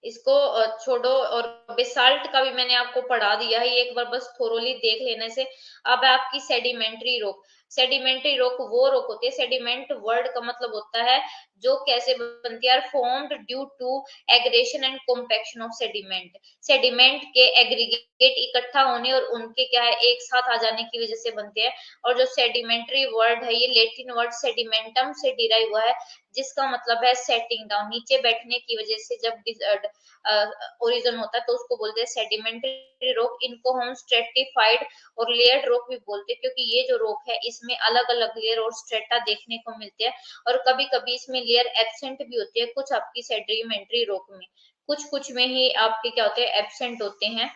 इसको छोड़ो। और बेसाल्ट का भी मैंने आपको पढ़ा दिया है, ये एक बार बस थोरोली देख लेने से। अब है आपकी सेडिमेंट्री रॉक। सेडिमेंट्री रॉक वो रॉक होती है, सेडिमेंट वर्ड का मतलब होता है जो कैसे बनती है, formed due to aggregation and compaction of sediment, sediment के एग्रीगेट इकट्ठा होने और उनके क्या है एक साथ आ जाने की वजह से बनते हैं। और जो सेडिमेंट्री वर्ड है ये लेटिन वर्ड सेडिमेंटम से डिराइव हुआ है, जिसका मतलब है सेटिंग डाउन, नीचे बैठने की वजह से जब ओरिजिन होता है तो उसको बोलते हैं सेडिमेंट्री रॉक। इनको हम स्ट्रेटिफाइड और लेयर्ड रॉक भी बोलते हैं, क्योंकि ये जो रॉक है इसमें अलग अलग लेयर और स्ट्रेटा देखने को मिलते हैं, और कभी कभी इसमें लेयर एब्सेंट भी होती है कुछ आपकी सेडिमेंट्री रॉक में, कुछ कुछ में ही आपके क्या होते हैं एब्सेंट होते हैं।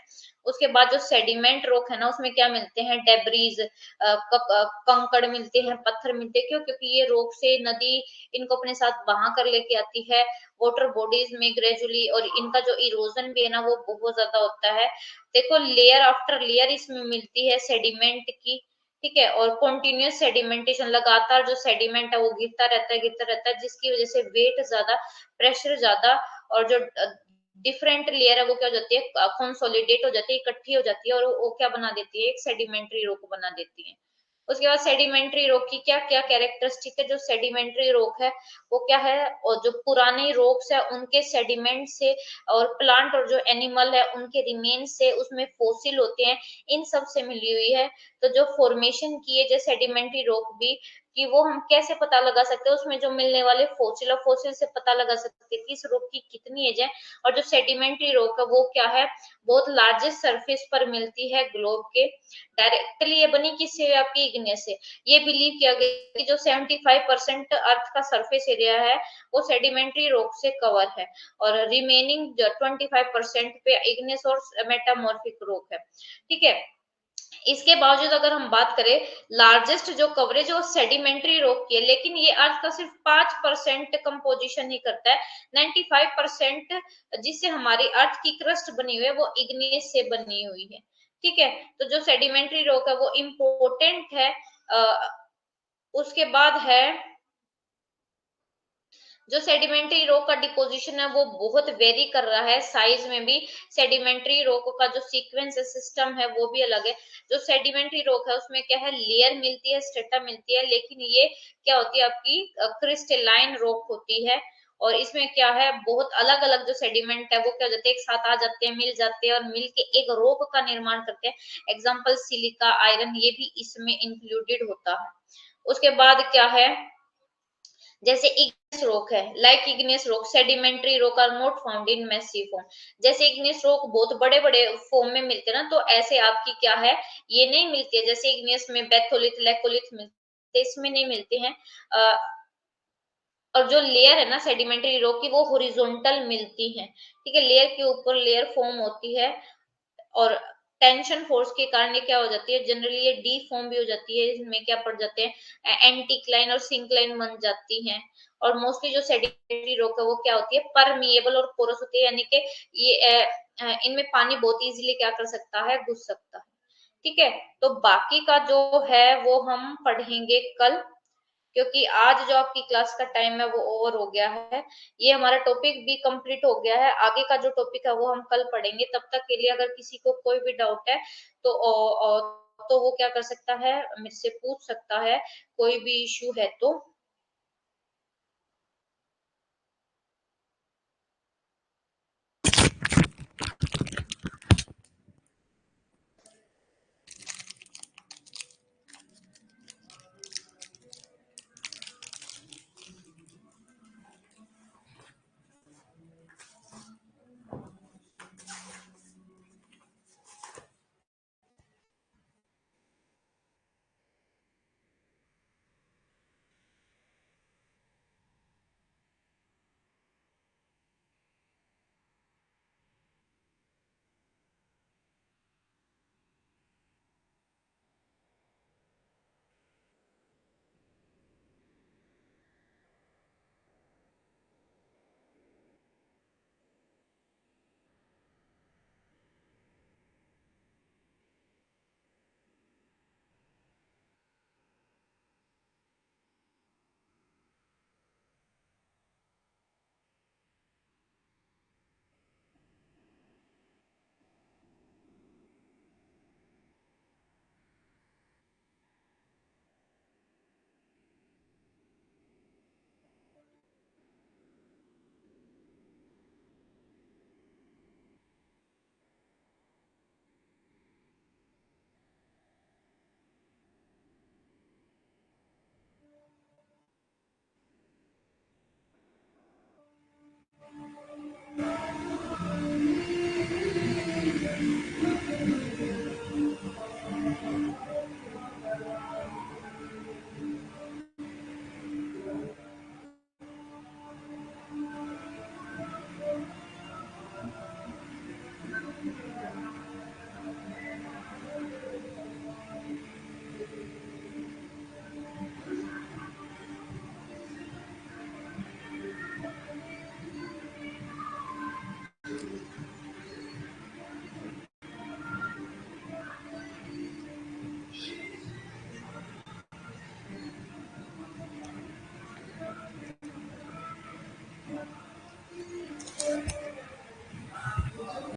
उसके बाद जो सेडिमेंट रॉक है ना उसमें क्या मिलते हैं, डेब्रीज, कंकड़ मिलते हैं, पत्थर मिलते हैं। क्यों? क्योंकि ये रॉक से नदी इनको अपने साथ बहा कर लेके आती है वाटर बॉडीज में ग्रेजुअली, और इनका जो इरोजन भी है ना वो बहुत ज्यादा होता है। देखो लेयर आफ्टर लेयर इसमें मिलती है सेडिमेंट की, ठीक है, और कॉन्टिन्यूस सेडिमेंटेशन, लगातार जो सेडिमेंट है वो गिरता रहता है, जिसकी वजह से वेट ज्यादा, प्रेशर ज्यादा, और जो डिफरेंट लेयर है वो क्या हो जाती है, कंसोलिडेट हो जाती है, इकट्ठी हो जाती है, और वो क्या बना देती है, एक सेडिमेंट्री रॉक बना देती है। उसके बाद सेडिमेंट्री रॉक की क्या क्या कैरेक्टरिस्टिक है, जो सेडिमेंट्री रॉक है वो क्या है, और जो पुराने रॉक्स है उनके सेडिमेंट से, और प्लांट और जो एनिमल है उनके रिमेन्स से, उसमें फोसिल होते हैं, इन सब से मिली हुई है। तो जो फॉर्मेशन की है जो सेडिमेंट्री रॉक भी, कि वो हम कैसे पता लगा सकते हैं, उसमें जो मिलने वाले फोसिल, और फोसिल से पता लगा सकते हैं कि इस रॉक की कितनी एज है। और जो सेडिमेंट्री रॉक है वो क्या है, बहुत लार्जेस्ट सरफेस पर मिलती है ग्लोब के। डायरेक्टली ये बनी किससे, आपकी इग्नियस से। ये बिलीव किया गया कि जो 75% अर्थ का सरफेस एरिया है वो सेडिमेंट्री रॉक से कवर है, और रिमेनिंग 25% पे इग्नियस और मेटामॉर्फिक रॉक है, ठीक है। इसके बावजूद अगर हम बात करें, लार्जेस्ट जो कवरेज है वो सेडिमेंट्री रॉक की है, लेकिन ये अर्थ का सिर्फ 5% कंपोजिशन ही करता है। 95% जिससे हमारी अर्थ की क्रस्ट बनी हुई है वो इग्नियस से बनी हुई है, ठीक है। तो जो सेडिमेंट्री रॉक है वो इम्पोर्टेंट है। उसके बाद है जो सेडिमेंट्री रॉक का डिपोजिशन है वो बहुत वेरी कर रहा है साइज में भी। सेडिमेंट्री रॉक का जो सीक्वेंस सिस्टम है वो भी अलग है। जो सेडिमेंट्री रॉक है उसमें क्या है, लेयर मिलती है, स्ट्रेटा मिलती है, लेकिन ये क्या होती है आपकी क्रिस्टलाइन रॉक होती है। और इसमें क्या है, बहुत अलग अलग जो सेडिमेंट है वो क्या हो जाते हैं, एक साथ आ जाते हैं, मिल जाते हैं, और मिल के एक रॉक का निर्माण करते हैं। एग्जाम्पल सिलिका, आयरन, ये भी इसमें इंक्लूडेड होता है। उसके बाद क्या है, जैसे इग्नियस रॉक है, like igneous rock sedimentary rock are not found in massive form. जैसे इग्नियस रॉक बहुत बड़े बड़े फॉर्म में मिलते हैं ना, तो ऐसे आपकी क्या है, ये नहीं मिलती है। जैसे इग्नियस में बेथोलिथ, लेकोलिथ मिलते, इसमें नहीं मिलते हैं। और जो लेयर है ना सेडिमेंट्री रॉक की वो हॉरिजॉन्टल मिलती है, ठीक है, लेयर के ऊपर लेयर फॉर्म होती है, और टेंशन फोर्स के कारण ये क्या हो जाती है, जनरली ये डी फॉर्म भी हो जाती है, इसमें क्या पड़ जाते हैं, एंटीक्लाइन और सिंक्लाइन बन जाती हैं। और मोस्टली जो सेडिमेंट्री रॉक है वो क्या होती है, परमिएबल और पोरस होती है, यानी कि ये इनमें पानी बहुत इजीली क्या कर सकता है, घुस सकता है, ठीक है। तो बाकी का जो है वो हम पढ़ेंगे कल, क्योंकि आज जो आपकी क्लास का टाइम है वो ओवर हो गया है। ये हमारा टॉपिक भी कंप्लीट हो गया है, आगे का जो टॉपिक है वो हम कल पढ़ेंगे। तब तक के लिए अगर किसी को कोई भी डाउट है तो तो वो क्या कर सकता है, मुझसे पूछ सकता है, कोई भी इश्यू है तो।